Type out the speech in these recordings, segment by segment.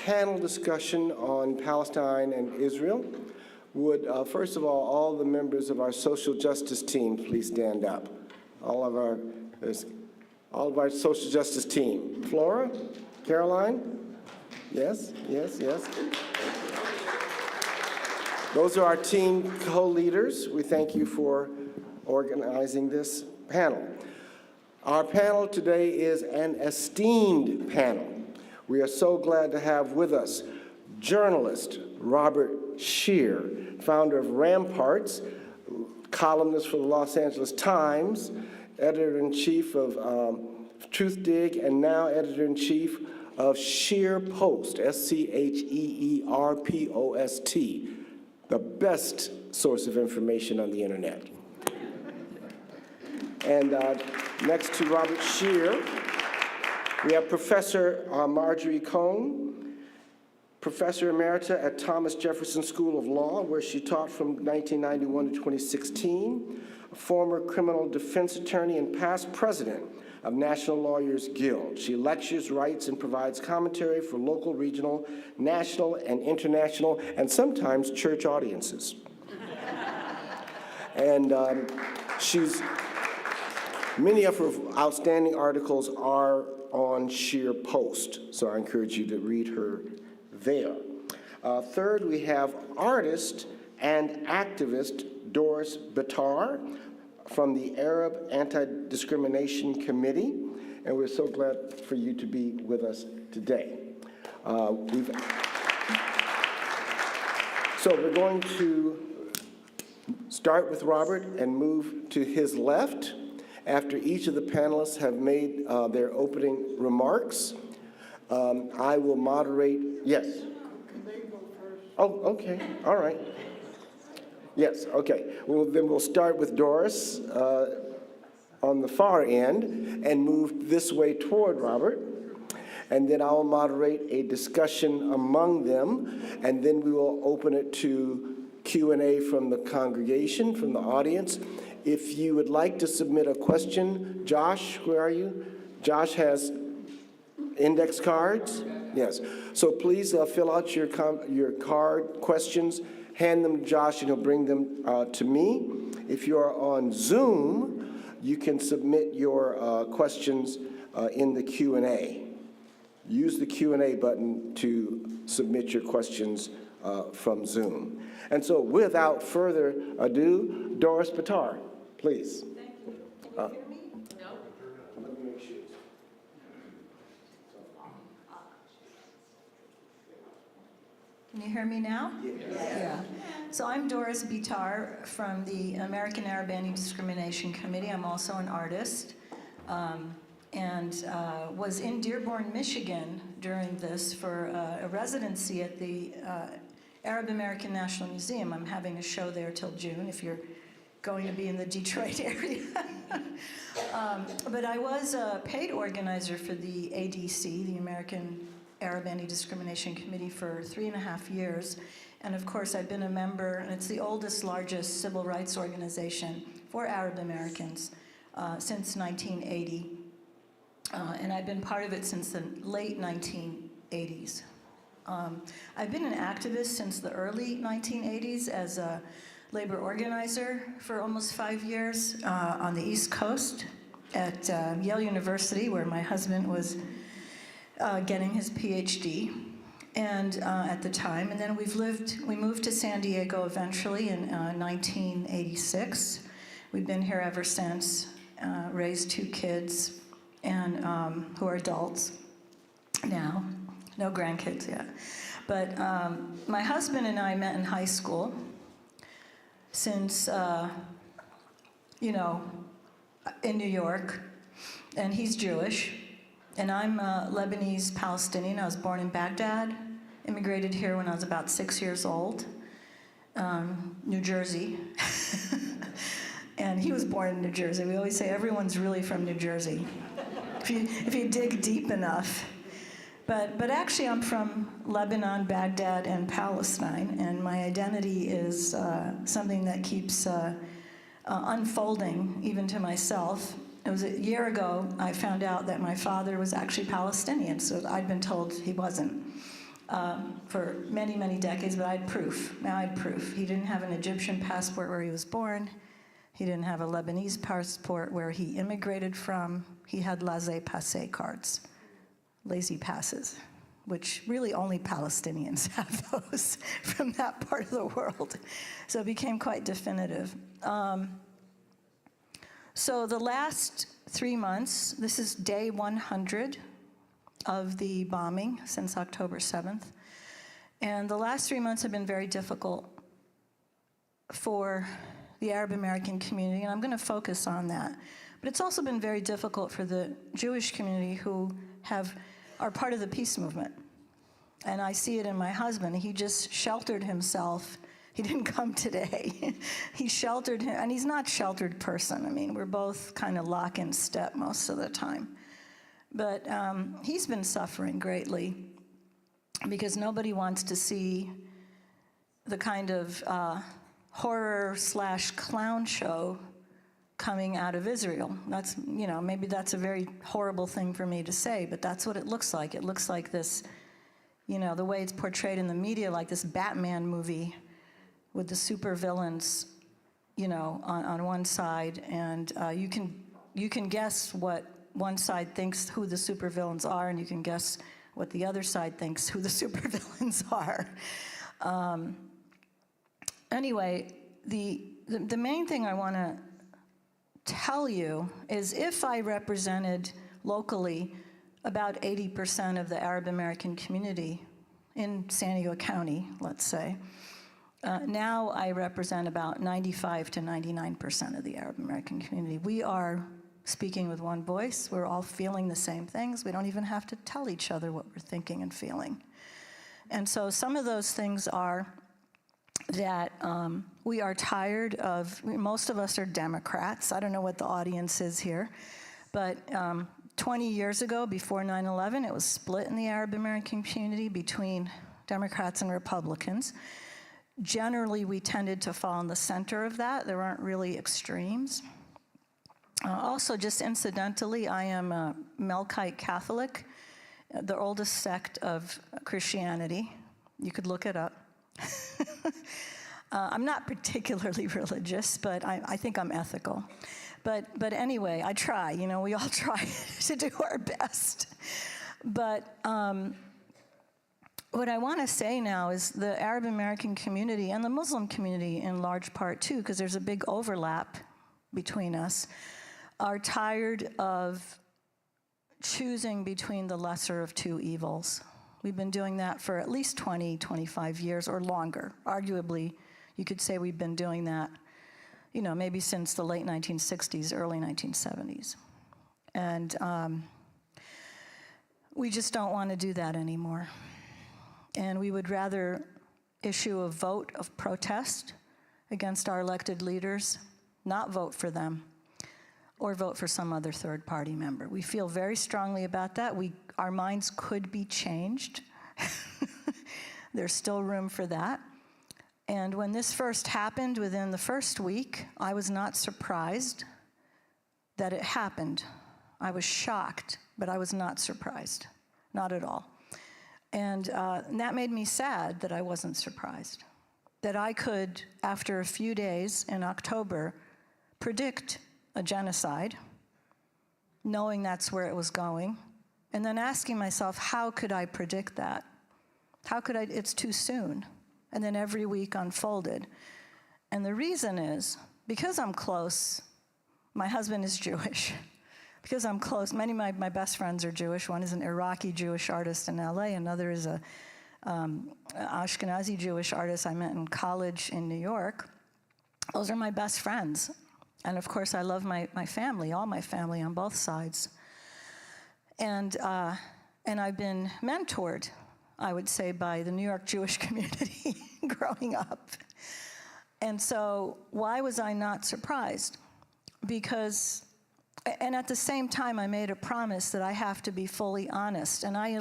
panel discussion on Palestine and Israel. Would, first of all the members of our social justice team please stand up? All of our social justice team. Flora? Caroline? Yes, yes, yes. Those are our team co-leaders. We thank you for organizing this panel. Our panel today is an esteemed panel. We are so glad to have with us journalist Robert Scheer, founder of Ramparts, columnist for the Los Angeles Times, editor-in-chief of Truth Dig, and now editor-in-chief of Scheer Post, S-C-H-E-E-R-P-O-S-T, the best source of information on the internet. And next to Robert Scheer, we have Professor Marjorie Cohn, Professor Emerita at Thomas Jefferson School of Law, where she taught from 1991 to 2016, a former criminal defense attorney and past president of National Lawyers Guild. She lectures, writes, and provides commentary for local, regional, national, and international, and sometimes church audiences. And many of her outstanding articles are on Scheer Post, so I encourage you to read her there. Third, we have artist and activist Doris Bittr from the Arab Anti-Discrimination Committee, and we're so glad for you to be with us today. So we're going to start with Robert and move to his left. After each of the panelists have made their opening remarks, I will moderate. Yes? Can they go first? Oh, okay. All right. Yes, okay. Well, then we'll start with Doris on the far end and move this way toward Robert. And then I'll moderate a discussion among them, and then we will open it to Q&A from the congregation, from the audience. If you would like to submit a question, Josh, where are you? Josh has index cards? Yes. So please fill out your card questions, hand them to Josh, and he'll bring them to me. If you're on Zoom, you can submit your questions in the Q&A. Use the Q&A button to submit your questions from Zoom. And so without further ado, Doris Bittr, please. Thank you. Can you hear me? No. Let me make sure. Can you hear me now? Yes. Yeah. So I'm Doris Bittr from the American Arab Anti-Discrimination Committee. I'm also an artist, and was in Dearborn, Michigan during this for a residency at the Arab American National Museum. I'm having a show there till June if you're going to be in the Detroit area. But I was a paid organizer for the ADC, the American Arab Anti-Discrimination Committee, for 3.5 years. And of course, I've been a member, and it's the oldest, largest civil rights organization for Arab Americans since 1980. And I've been part of it since the late 1980s. I've been an activist since the early 1980s as a labor organizer for almost 5 years on the East Coast at Yale University, where my husband was getting his PhD, and at the time. And then we moved to San Diego eventually in 1986. We've been here ever since, raised 2 kids, and who are adults now, no grandkids yet. But my husband and I met in high school since, in New York, and he's Jewish, and I'm Lebanese Palestinian. I was born in Baghdad, immigrated here when I was about 6 years old, New Jersey. And he was born in New Jersey. We always say everyone's really from New Jersey, if you dig deep enough. But actually, I'm from Lebanon, Baghdad, and Palestine, and my identity is something that keeps unfolding, even to myself. It was a year ago I found out that my father was actually Palestinian, so I'd been told he wasn't. for many, many decades, but I had proof. Now I had proof. He didn't have an Egyptian passport where he was born. He didn't have a Lebanese passport where he immigrated from. He had laissez-passer cards, lazy passes, which really only Palestinians have those from that part of the world. So it became quite definitive. So the last 3 months, this is day 100 of the bombing since October 7th. And the last 3 months have been very difficult for the Arab American community, and I'm going to focus on that. But it's also been very difficult for the Jewish community who are part of the peace movement. And I see it in my husband. He just sheltered himself. He didn't come today. He sheltered him, and he's not a sheltered person. I mean, we're both kind of lock in step most of the time. But he's been suffering greatly because nobody wants to see the kind of horror/clown show coming out of Israel. That's, maybe that's a very horrible thing for me to say, but that's what it looks like. It looks like this, the way it's portrayed in the media, like this Batman movie with the supervillains, on one side, and you can guess what one side thinks who the supervillains are, and you can guess what the other side thinks who the supervillains are. Anyway, the main thing I want to tell you is if I represented locally about 80% of the Arab American community in San Diego County, let's say, now I represent about 95 to 99% of the Arab American community. We are speaking with one voice. We're all feeling the same things. We don't even have to tell each other what we're thinking and feeling. And so some of those things are that we are tired of, most of us are Democrats. I don't know what the audience is here, but 20 years ago, before 9/11, it was split in the Arab American community between Democrats and Republicans. Generally, we tended to fall in the center of that. There aren't really extremes. Also, just incidentally, I am a Melkite Catholic, the oldest sect of Christianity. You could look it up. I'm not particularly religious, but I think I'm ethical. But anyway, I try. We all try to do our best. But what I want to say now is the Arab American community and the Muslim community in large part too, because there's a big overlap between us, are tired of choosing between the lesser of two evils. We've been doing that for at least 20, 25 years or longer. Arguably, you could say we've been doing that, maybe since the late 1960s, early 1970s. And we just don't want to do that anymore. And we would rather issue a vote of protest against our elected leaders, not vote for them, or vote for some other third-party member. We feel very strongly about that. Our minds could be changed. There's still room for that. And when this first happened, within the first week, I was not surprised that it happened. I was shocked, but I was not surprised, not at all. And that made me sad that I wasn't surprised, that I could, after a few days in October, predict a genocide, knowing that's where it was going, and then asking myself, how could I predict that? It's too soon. And then every week unfolded. And the reason is, because I'm close, my husband is Jewish. Because I'm close, many of my best friends are Jewish. One is an Iraqi Jewish artist in LA, another is a Ashkenazi Jewish artist I met in college in New York. Those are my best friends. And of course, I love my family, all my family on both sides. And I've been mentored, I would say, by the New York Jewish community growing up. And so why was I not surprised? Because, and at the same time, I made a promise that I have to be fully honest. And I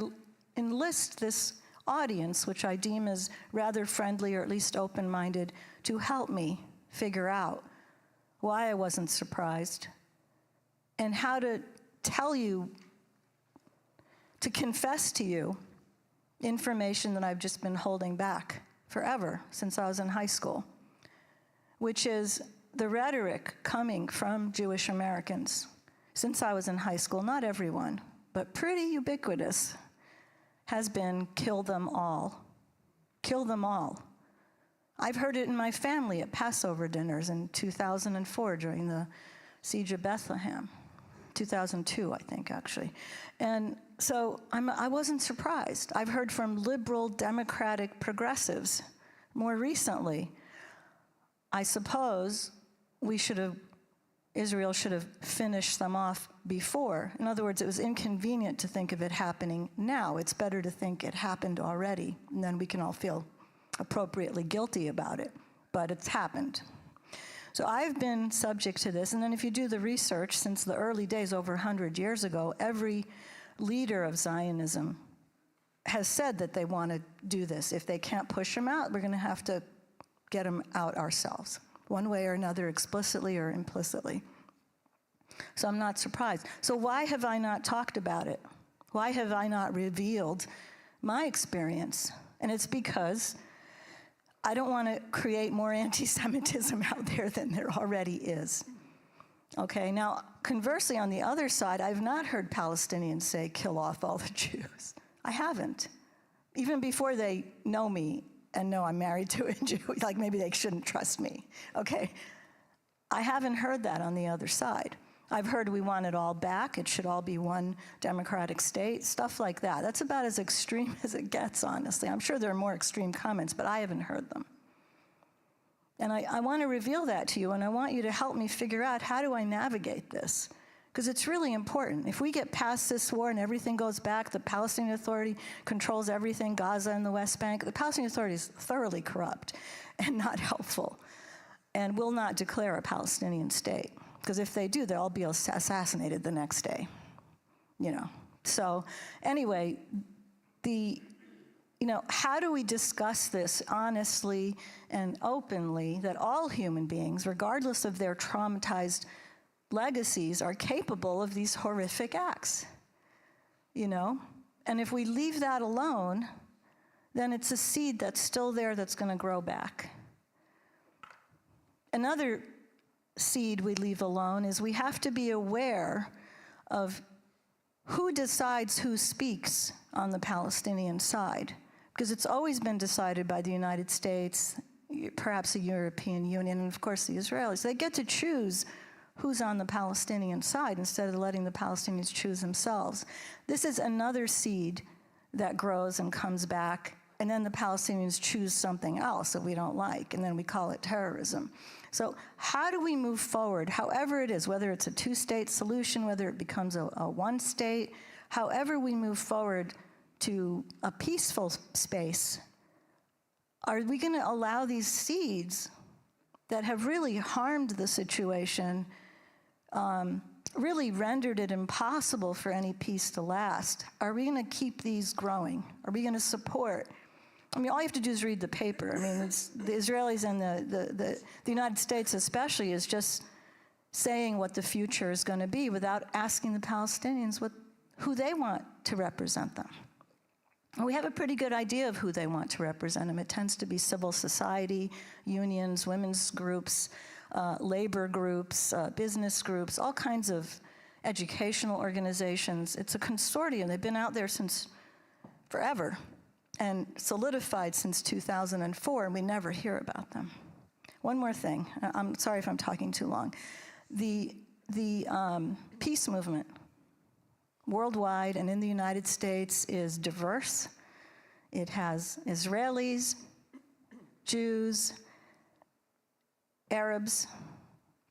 enlist this audience, which I deem as rather friendly or at least open-minded, to help me figure out why I wasn't surprised and how to tell you, to confess to you information that I've just been holding back forever since I was in high school, which is the rhetoric coming from Jewish Americans since I was in high school, not everyone, but pretty ubiquitous, has been kill them all. Kill them all. I've heard it in my family at Passover dinners in 2004 during the Siege of Bethlehem. 2002, I think, actually. And so I wasn't surprised. I've heard from liberal, democratic progressives more recently. I suppose Israel should have finished them off before. In other words, it was inconvenient to think of it happening now. It's better to think it happened already, and then we can all feel appropriately guilty about it. But it's happened. So I've been subject to this, and then if you do the research, since the early days, over 100 years ago, every leader of Zionism has said that they want to do this. If they can't push them out, we're going to have to get them out ourselves, one way or another, explicitly or implicitly. So I'm not surprised. So why have I not talked about it? Why have I not revealed my experience? And it's because I don't want to create more anti-Semitism out there than there already is. Okay, now, conversely, on the other side, I've not heard Palestinians say, kill off all the Jews. I haven't. Even before they know me and know I'm married to a Jew, like maybe they shouldn't trust me, okay? I haven't heard that on the other side. I've heard we want it all back, it should all be one democratic state, stuff like that. That's about as extreme as it gets, honestly. I'm sure there are more extreme comments, but I haven't heard them. And I want to reveal that to you, and I want you to help me figure out, how do I navigate this? Because it's really important. If we get past this war and everything goes back, the Palestinian Authority controls everything, Gaza and the West Bank, the Palestinian Authority is thoroughly corrupt and not helpful, and will not declare a Palestinian state. Because if they do, they'll all be assassinated the next day, you know. So anyway, how do we discuss this honestly and openly, that all human beings, regardless of their traumatized legacies, are capable of these horrific acts, you know? And if we leave that alone, then it's a seed that's still there that's going to grow back. Another seed we leave alone is we have to be aware of who decides who speaks on the Palestinian side, because it's always been decided by the United States, perhaps the European Union, and of course the Israelis. They get to choose who's on the Palestinian side instead of letting the Palestinians choose themselves. This is another seed that grows and comes back, and then the Palestinians choose something else that we don't like, and then we call it terrorism. So how do we move forward, however it is, whether it's a two-state solution, whether it becomes a one-state, however we move forward to a peaceful space, are we going to allow these seeds that have really harmed the situation, really rendered it impossible for any peace to last? Are we going to keep these growing? Are we going to support? I mean, all you have to do is read the paper. I mean, the Israelis and the United States especially is just saying what the future is going to be without asking the Palestinians who they want to represent them. And we have a pretty good idea of who they want to represent them. It tends to be civil society, unions, women's groups, labor groups, business groups, all kinds of educational organizations. It's a consortium. They've been out there since forever and solidified since 2004, and we never hear about them. One more thing. I'm sorry if I'm talking too long. The peace movement worldwide and in the United States is diverse. It has Israelis, Jews, Arabs,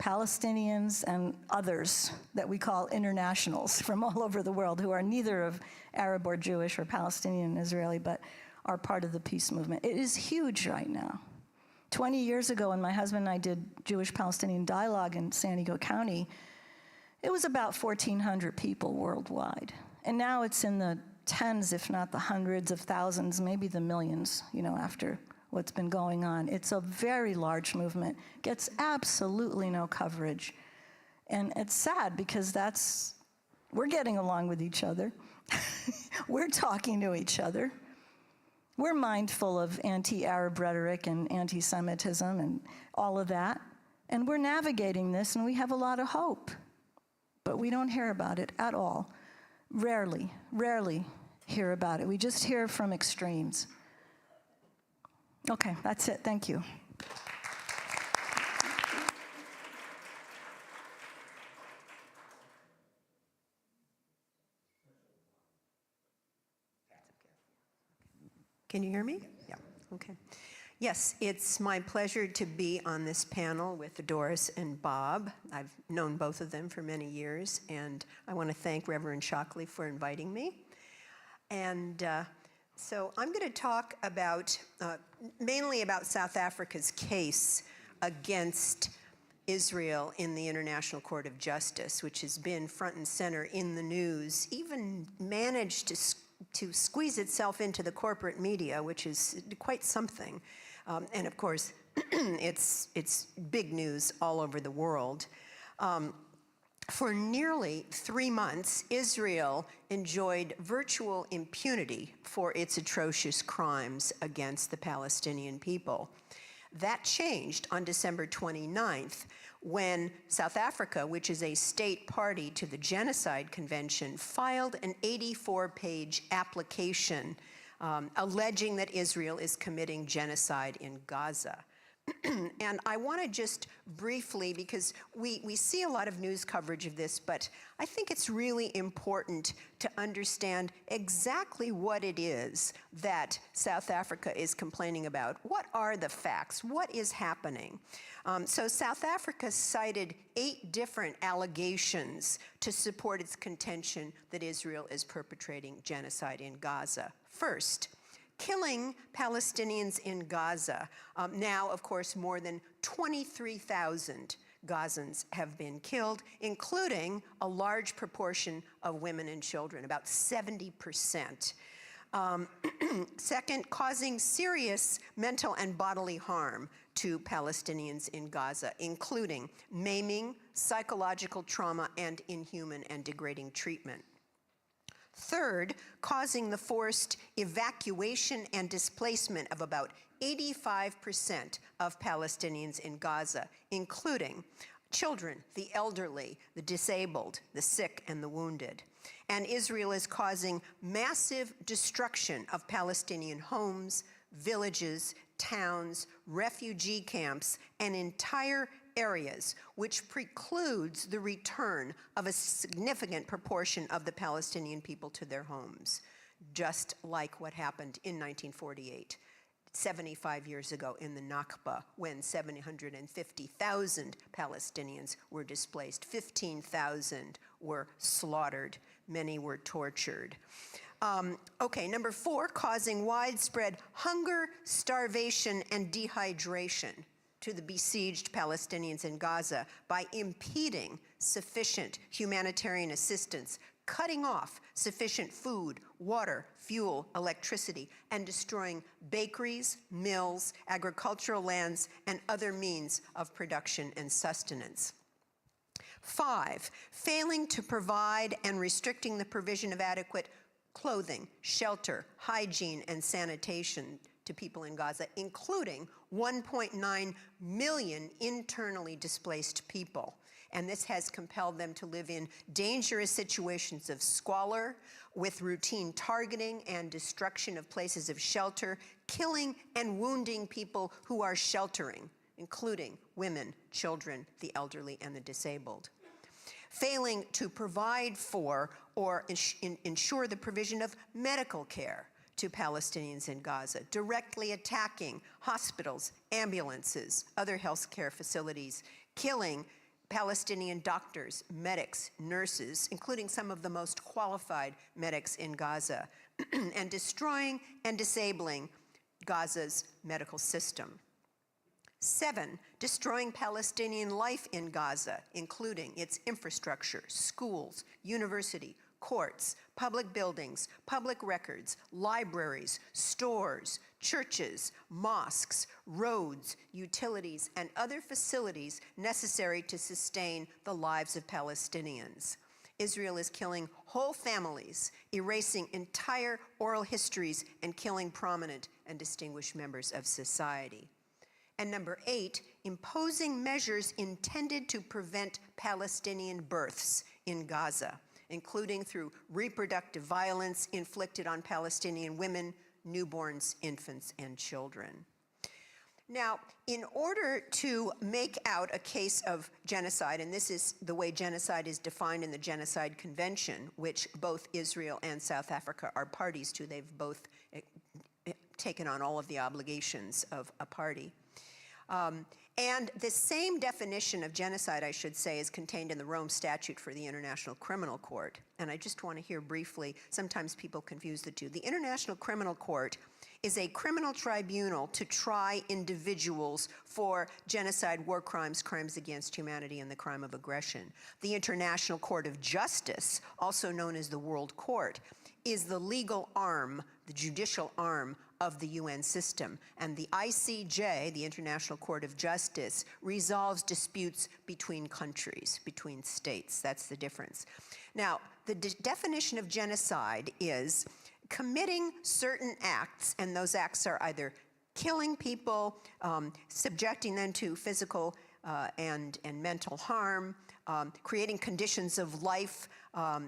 Palestinians, and others that we call internationals from all over the world who are neither of Arab or Jewish or Palestinian and Israeli, but are part of the peace movement. It is huge right now. 20 years ago, when my husband and I did Jewish-Palestinian dialogue in San Diego County, it was about 1,400 people worldwide. And now it's in the tens, if not the hundreds of thousands, maybe the millions, you know, after what's been going on. It's a very large movement, gets absolutely no coverage. And it's sad because we're getting along with each other. We're talking to each other. we're mindful of anti-Arab rhetoric and anti-Semitism and all of that. And we're navigating this, and we have a lot of hope. But we don't hear about it at all. Rarely hear about it. We just hear from extremes. Okay, that's it. Thank you. Can you hear me? Yeah, okay. Yes, it's my pleasure to be on this panel with Doris and Bob. I've known both of them for many years, and I want to thank Reverend Shockley for inviting me. And so I'm going to talk about, mainly about South Africa's case against Israel in the International Court of Justice, which has been front and center in the news, even managed to squeeze itself into the corporate media, which is quite something. And of course, it's big news all over the world. For nearly 3 months, Israel enjoyed virtual impunity for its atrocious crimes against the Palestinian people. That changed on December 29th, when South Africa, which is a state party to the Genocide Convention, filed an 84-page application alleging that Israel is committing genocide in Gaza. And I want to just briefly, because we see a lot of news coverage of this, but I think it's really important to understand exactly what it is that South Africa is complaining about. What are the facts? What is happening? So South Africa cited 8 different allegations to support its contention that Israel is perpetrating genocide in Gaza. First, killing Palestinians in Gaza. Now, of course, more than 23,000 Gazans have been killed, including a large proportion of women and children, about 70%. Second, causing serious mental and bodily harm to Palestinians in Gaza, including maiming, psychological trauma, and inhuman and degrading treatment. Third, causing the forced evacuation and displacement of about 85% of Palestinians in Gaza, including children, the elderly, the disabled, the sick, and the wounded. And Israel is causing massive destruction of Palestinian homes, villages, towns, refugee camps, and entire areas, which precludes the return of a significant proportion of the Palestinian people to their homes, just like what happened in 1948, 75 years ago in the Nakba, when 750,000 Palestinians were displaced, 15,000 were slaughtered, many were tortured. Okay, number 4, causing widespread hunger, starvation, and dehydration to the besieged Palestinians in Gaza by impeding sufficient humanitarian assistance, cutting off sufficient food, water, fuel, electricity, and destroying bakeries, mills, agricultural lands, and other means of production and sustenance. 5, failing to provide and restricting the provision of adequate clothing, shelter, hygiene, and sanitation to people in Gaza, including 1.9 million internally displaced people. And this has compelled them to live in dangerous situations of squalor, with routine targeting and destruction of places of shelter, killing and wounding people who are sheltering, including women, children, the elderly, and the disabled. Failing to provide for or ensure the provision of medical care to Palestinians in Gaza, directly attacking hospitals, ambulances, other health care facilities, killing Palestinian doctors, medics, nurses, including some of the most qualified medics in Gaza, and destroying and disabling Gaza's medical system. 7, destroying Palestinian life in Gaza, including its infrastructure, schools, university, courts, public buildings, public records, libraries, stores, churches, mosques, roads, utilities, and other facilities necessary to sustain the lives of Palestinians. Israel is killing whole families, erasing entire oral histories, and killing prominent and distinguished members of society. And number 8, imposing measures intended to prevent Palestinian births in Gaza, including through reproductive violence inflicted on Palestinian women, newborns, infants, and children. Now, in order to make out a case of genocide, and this is the way genocide is defined in the Genocide Convention, which both Israel and South Africa are parties to, they've both taken on all of the obligations of a party. And the same definition of genocide, I should say, is contained in the Rome Statute for the International Criminal Court. And I just want to hear briefly, sometimes people confuse the two. The International Criminal Court is a criminal tribunal to try individuals for genocide, war crimes, crimes against humanity, and the crime of aggression. The International Court of Justice, also known as the World Court, is the legal arm, the judicial arm of the UN system. And the ICJ, the International Court of Justice, resolves disputes between countries, between states. That's the difference. Now, the definition of genocide is committing certain acts, and those acts are either killing people, subjecting them to physical and mental harm, creating conditions of life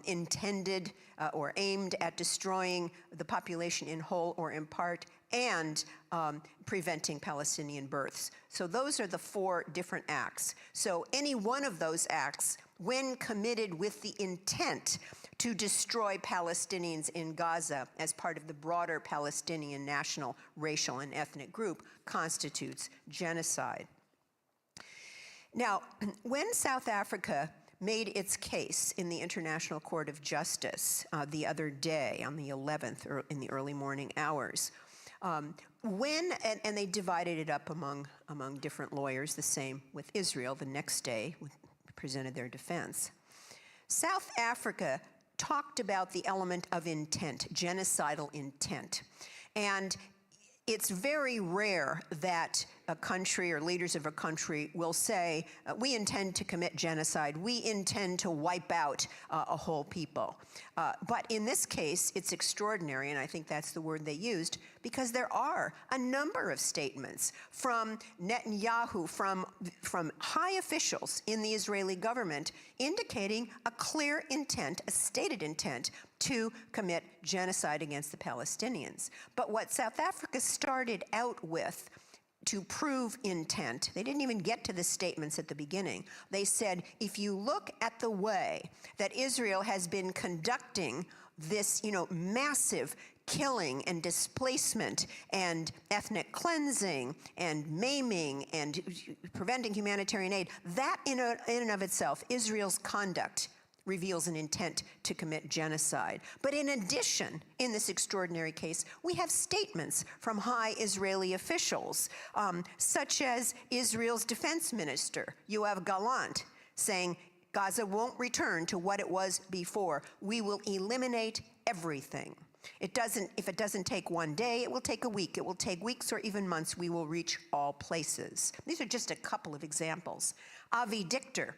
intended or aimed at destroying the population in whole or in part, and preventing Palestinian births. So those are the 4 different acts. So any one of those acts, when committed with the intent to destroy Palestinians in Gaza as part of the broader Palestinian national, racial, and ethnic group, constitutes genocide. Now, when South Africa made its case in the International Court of Justice the other day, on the 11th, or in the early morning hours, and they divided it up among different lawyers, the same with Israel the next day, presented their defense. South Africa talked about the element of intent, genocidal intent. And it's very rare that a country or leaders of a country will say, we intend to commit genocide, we intend to wipe out a whole people. But in this case, it's extraordinary, and I think that's the word they used, because there are a number of statements from Netanyahu, from high officials in the Israeli government, indicating a clear intent, a stated intent, to commit genocide against the Palestinians. But what South Africa started out with to prove intent, they didn't even get to the statements at the beginning. They said, if you look at the way that Israel has been conducting this, massive killing and displacement and ethnic cleansing and maiming and preventing humanitarian aid, that in and of itself, Israel's conduct reveals an intent to commit genocide. But in addition, in this extraordinary case, we have statements from high Israeli officials, such as Israel's defense minister, Yoav Gallant, saying, Gaza won't return to what it was before. We will eliminate everything. If it doesn't take one day, it will take a week. It will take weeks or even months. We will reach all places. These are just a couple of examples. Avi Bittr,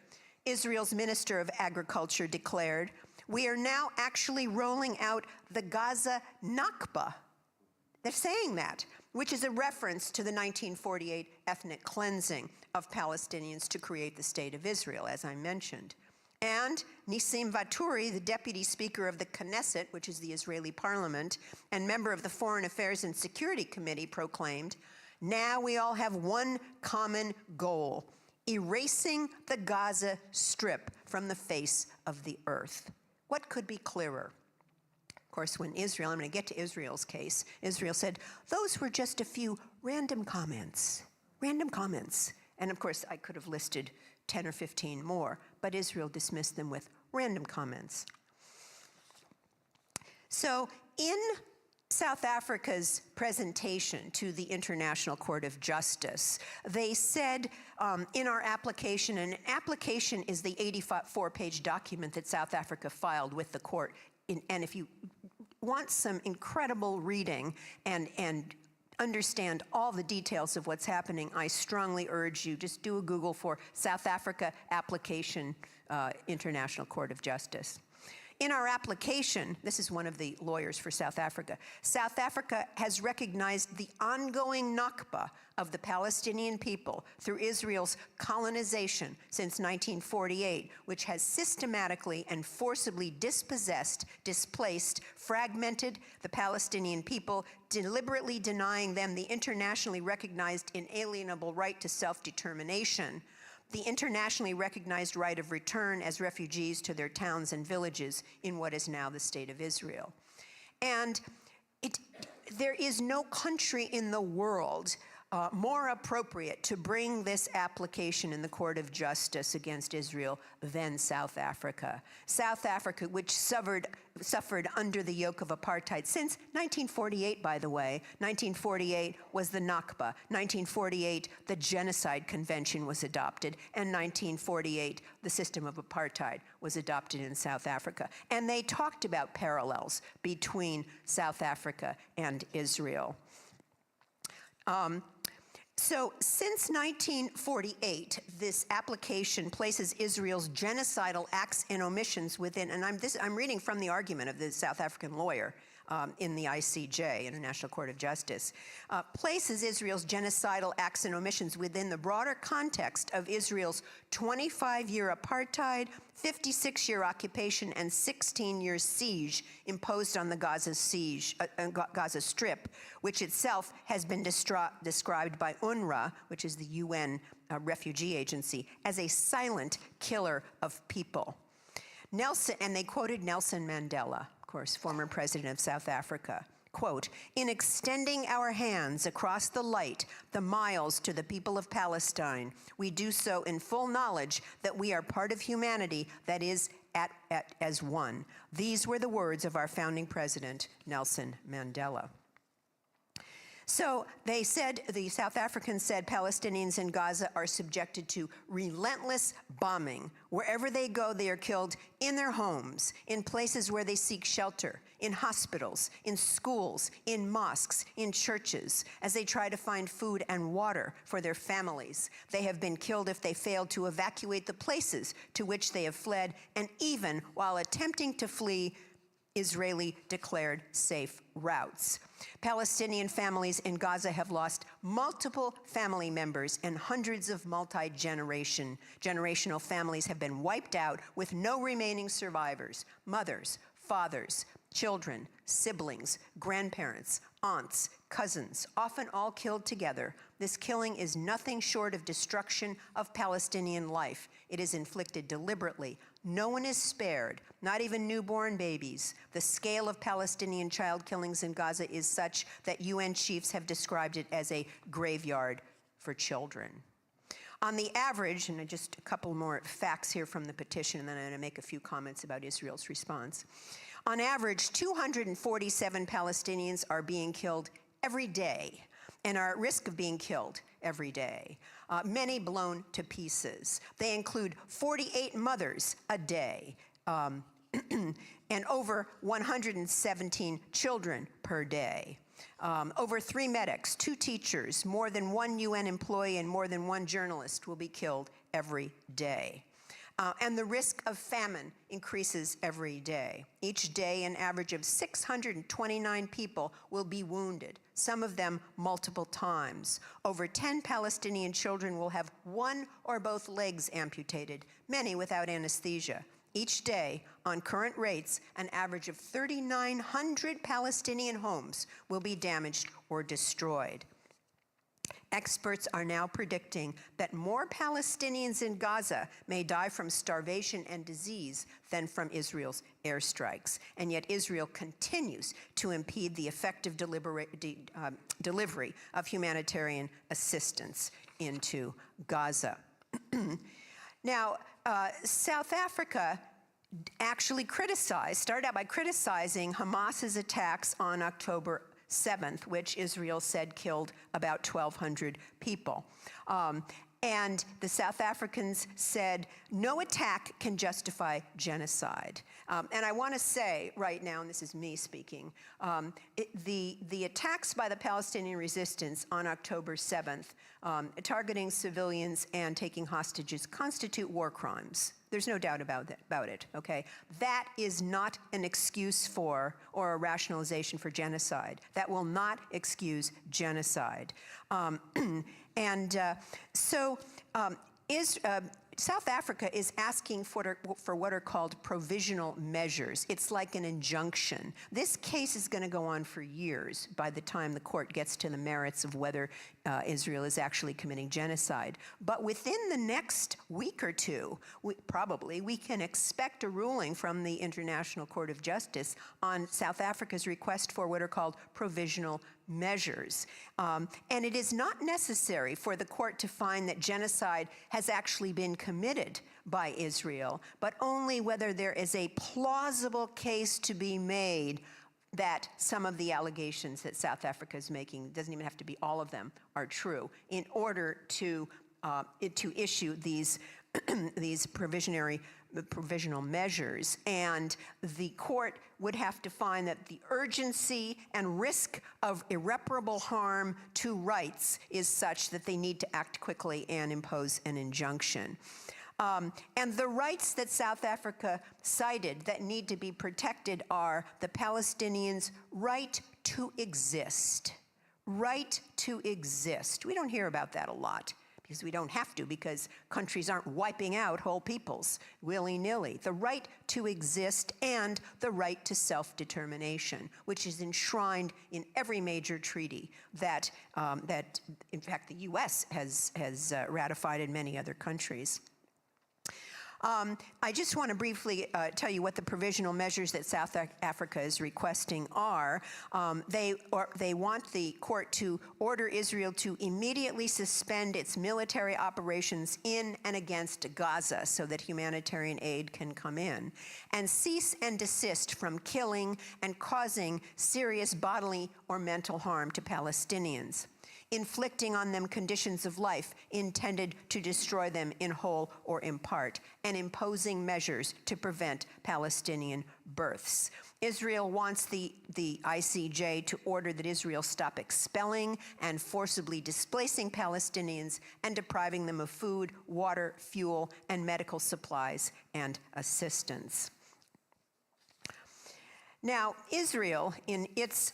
Israel's Minister of Agriculture, declared, we are now actually rolling out the Gaza Nakba. They're saying that, which is a reference to the 1948 ethnic cleansing of Palestinians to create the State of Israel, as I mentioned. And Nissim Vaturi, the Deputy Speaker of the Knesset, which is the Israeli parliament, and member of the Foreign Affairs and Security Committee, proclaimed, now we all have one common goal, erasing the Gaza Strip from the face of the earth. What could be clearer? Of course, when Israel, I'm going to get to Israel's case, Israel said, those were just a few random comments. Random comments. And of course, I could have listed 10 or 15 more, but Israel dismissed them with random comments. So in South Africa's presentation to the International Court of Justice, they said in our application, and an application is the 84-page document that South Africa filed with the court, and if you want some incredible reading and understand all the details of what's happening, I strongly urge you, just do a Google for South Africa application, International Court of Justice. In our application, this is one of the lawyers for South Africa has recognized the ongoing Nakba of the Palestinian people through Israel's colonization since 1948, which has systematically and forcibly dispossessed, displaced, fragmented the Palestinian people, deliberately denying them the internationally recognized inalienable right to self-determination, the internationally recognized right of return as refugees to their towns and villages in what is now the State of Israel. And there is no country in the world more appropriate to bring this application in the Court of Justice against Israel than South Africa. South Africa, which suffered under the yoke of apartheid since 1948, by the way. 1948 was the Nakba. 1948, the Genocide Convention was adopted. And 1948, the system of apartheid was adopted in South Africa. And they talked about parallels between South Africa and Israel. So since 1948, this application places Israel's genocidal acts and omissions within, and I'm reading from the argument of the South African lawyer in the ICJ, International Court of Justice, places Israel's genocidal acts and omissions within the broader context of Israel's 25-year apartheid, 56-year occupation, and 16-year siege imposed on the Gaza Strip, which itself has been described by UNRWA, which is the UN refugee agency, as a silent killer of people. And they quoted Nelson Mandela, of course, former president of South Africa. Quote, "In extending our hands across the light, the miles to the people of Palestine, we do so in full knowledge that we are part of humanity that is as one." These were the words of our founding president, Nelson Mandela. So they said, the South Africans said, Palestinians in Gaza are subjected to relentless bombing. Wherever they go, they are killed in their homes, in places where they seek shelter, in hospitals, in schools, in mosques, in churches, as they try to find food and water for their families. They have been killed if they failed to evacuate the places to which they have fled, and even while attempting to flee Israeli declared safe routes. Palestinian families in Gaza have lost multiple family members, and hundreds of multi-generational families have been wiped out with no remaining survivors: mothers, fathers, children, siblings, grandparents, aunts, cousins, often all killed together. This killing is nothing short of destruction of Palestinian life. It is inflicted deliberately. No one is spared, not even newborn babies. The scale of Palestinian child killings in Gaza is such that UN chiefs have described it as a graveyard for children. On the average, and just a couple more facts here from the petition, and then I'm going to make a few comments about Israel's response. On average, 247 Palestinians are being killed every day and are at risk of being killed every day, many blown to pieces. They include 48 mothers a day and over 117 children per day. Over 3 medics, 2 teachers, more than 1 UN employee, and more than 1 journalist will be killed every day. And the risk of famine increases every day. Each day, an average of 629 people will be wounded, some of them multiple times. Over 10 Palestinian children will have 1 or both legs amputated, many without anesthesia. Each day, on current rates, an average of 3,900 Palestinian homes will be damaged or destroyed. Experts are now predicting that more Palestinians in Gaza may die from starvation and disease than from Israel's airstrikes. And yet Israel continues to impede the effective delivery of humanitarian assistance into Gaza. Now, South Africa actually started out by criticizing Hamas's attacks on October 7th, which Israel said killed about 1,200 people. And the South Africans said, no attack can justify genocide. And I want to say right now, and this is me speaking, the attacks by the Palestinian resistance on October 7th, targeting civilians and taking hostages, constitute war crimes. There's no doubt about it, okay? That is not an excuse for or a rationalization for genocide. That will not excuse genocide. South Africa is asking for what are called provisional measures. It's like an injunction. This case is going to go on for years by the time the court gets to the merits of whether Israel is actually committing genocide. But within the next week or two, we can expect a ruling from the International Court of Justice on South Africa's request for what are called provisional measures. And it is not necessary for the court to find that genocide has actually been committed by Israel, but only whether there is a plausible case to be made that some of the allegations that South Africa is making, doesn't even have to be all of them, are true, in order to issue these provisional measures. And the court would have to find that the urgency and risk of irreparable harm to rights is such that they need to act quickly and impose an injunction. And the rights that South Africa cited that need to be protected are the Palestinians' right to exist. Right to exist. We don't hear about that a lot, because we don't have to, because countries aren't wiping out whole peoples willy-nilly. The right to exist and the right to self-determination, which is enshrined in every major treaty that in fact, the U.S. has ratified in many other countries. I just want to briefly tell you what the provisional measures that South Africa is requesting are. They want the court to order Israel to immediately suspend its military operations in and against Gaza so that humanitarian aid can come in, and cease and desist from killing and causing serious bodily or mental harm to Palestinians, inflicting on them conditions of life intended to destroy them in whole or in part, and imposing measures to prevent Palestinian births. Israel wants the ICJ to order that Israel stop expelling and forcibly displacing Palestinians and depriving them of food, water, fuel, and medical supplies and assistance. Now, Israel, in its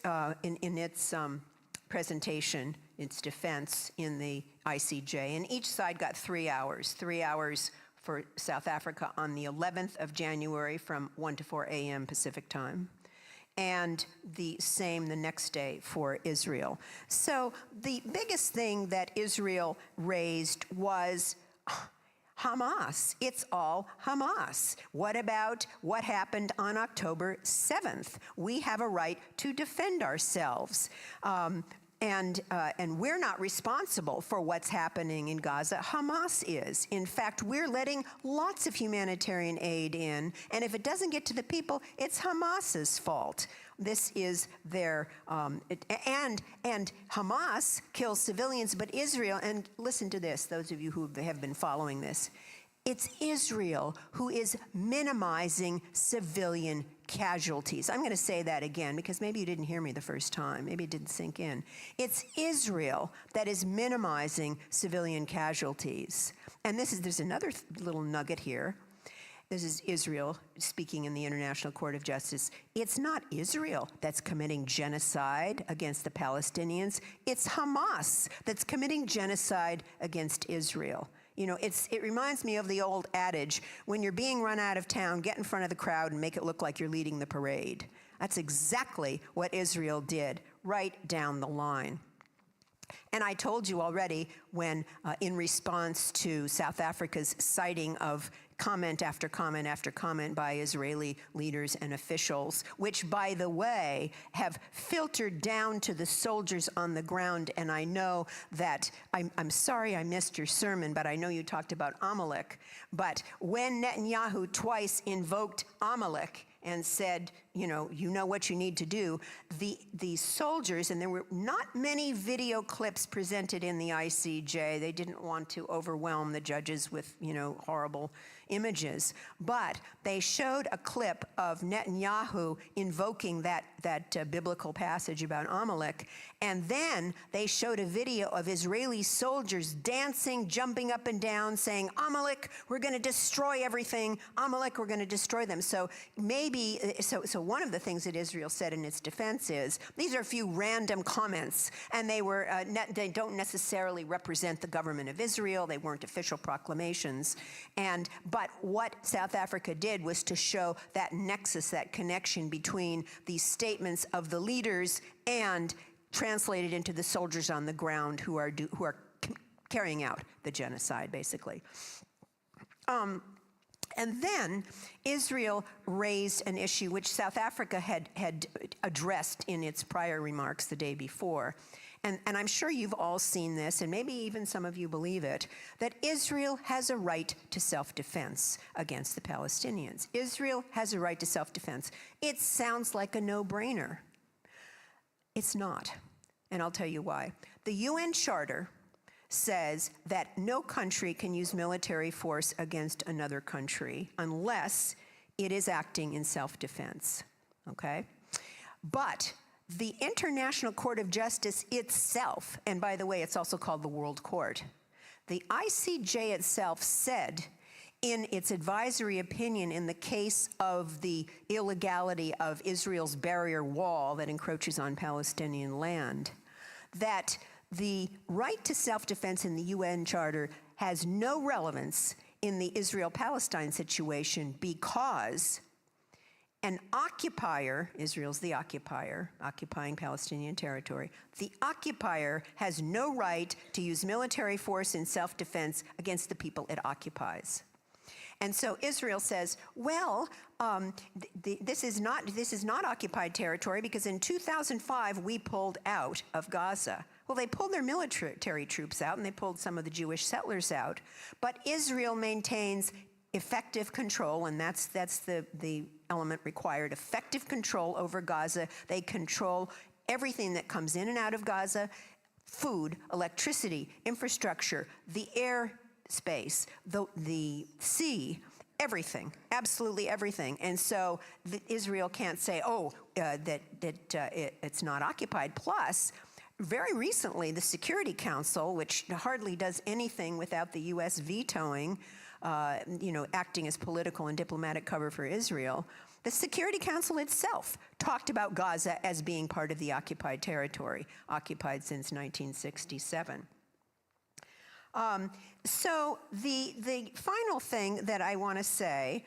presentation, its defense in the ICJ, and each side got 3 hours. 3 hours for South Africa on the 11th of January from 1 to 4 a.m. Pacific time, and the same the next day for Israel. So the biggest thing that Israel raised was Hamas. It's all Hamas. What about what happened on October 7th? We have a right to defend ourselves. And we're not responsible for what's happening in Gaza. Hamas is. In fact, we're letting lots of humanitarian aid in, and if it doesn't get to the people, it's Hamas's fault. This is their, and Hamas kills civilians, but Israel, and listen to this, those of you who have been following this, it's Israel who is minimizing civilian casualties. I'm going to say that again because maybe you didn't hear me the first time. Maybe it didn't sink in. It's Israel that is minimizing civilian casualties. And there's another little nugget here. This is Israel speaking in the International Court of Justice. It's not Israel that's committing genocide against the Palestinians. It's Hamas that's committing genocide against Israel. You know, it reminds me of the old adage, when you're being run out of town, get in front of the crowd and make it look like you're leading the parade. That's exactly what Israel did, right down the line. And I told you already when, in response to South Africa's citing of comment after comment after comment by Israeli leaders and officials, which, by the way, have filtered down to the soldiers on the ground. And I know that, I'm sorry I missed your sermon, but I know you talked about Amalek. But when Netanyahu twice invoked Amalek and said, you know what you need to do. The soldiers, and there were not many video clips presented in the ICJ. They didn't want to overwhelm the judges with, horrible images. But they showed a clip of Netanyahu invoking that biblical passage about Amalek, and then they showed a video of Israeli soldiers dancing, jumping up and down, saying, Amalek, we're going to destroy everything. Amalek, we're going to destroy them. So maybe, so one of the things that Israel said in its defense is, these are a few random comments, and they don't necessarily represent the government of Israel. They weren't official proclamations. But what South Africa did was to show that nexus, that connection between these statements of the leaders and translated into the soldiers on the ground who are carrying out the genocide, basically. And then Israel raised an issue which South Africa had addressed in its prior remarks the day before. And I'm sure you've all seen this, and maybe even some of you believe it, that Israel has a right to self-defense against the Palestinians. Israel has a right to self-defense. It sounds like a no-brainer. It's not, and I'll tell you why. The UN Charter says that no country can use military force against another country unless it is acting in self-defense, okay? But the International Court of Justice itself, and by the way, it's also called the World Court, the ICJ itself said in its advisory opinion in the case of the illegality of Israel's barrier wall that encroaches on Palestinian land, that the right to self-defense in the UN Charter has no relevance in the Israel-Palestine situation because an occupier, Israel's the occupier, occupying Palestinian territory, the occupier has no right to use military force in self-defense against the people it occupies. And so Israel says, well, this is not occupied territory because in 2005 we pulled out of Gaza. Well, they pulled their military troops out and they pulled some of the Jewish settlers out, but Israel maintains effective control, and that's the element required, effective control over Gaza. They control everything that comes in and out of Gaza, food, electricity, infrastructure, the air space, the sea, everything, absolutely everything. And so Israel can't say, it's not occupied. Plus, very recently, the Security Council, which hardly does anything without the U.S. vetoing, acting as political and diplomatic cover for Israel, the Security Council itself talked about Gaza as being part of the occupied territory, occupied since 1967. So the final thing that I want to say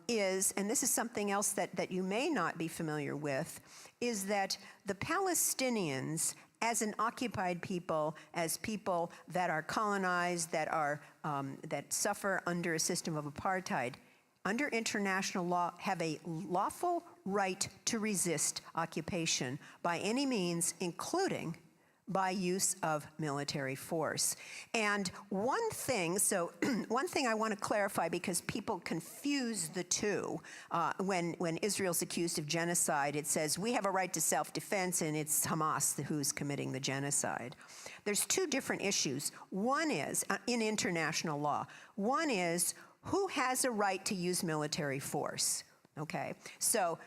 is, and this is something else that you may not be familiar with, is that the Palestinians as an occupied people, as people that are colonized, that suffer under a system of apartheid, under international law have a lawful right to resist occupation by any means, including by use of military force. And one thing I want to clarify, because people confuse the two. When Israel's accused of genocide, it says we have a right to self-defense, and it's Hamas who's committing the genocide. There's two different issues. One is, in international law, one is who has a right to use military force, okay? So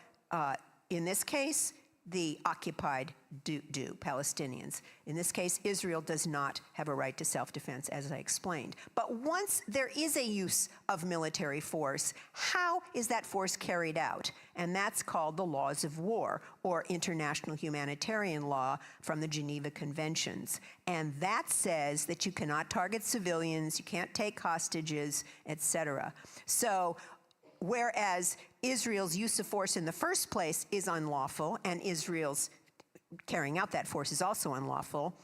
in this case, the occupied do, Palestinians. In this case, Israel does not have a right to self-defense, as I explained. But once there is a use of military force, how is that force carried out? And that's called the laws of war, or international humanitarian law from the Geneva Conventions. And that says that you cannot target civilians, you can't take hostages, etc. So, whereas Israel's use of force in the first place is unlawful, and Israel's carrying out that force is also unlawful,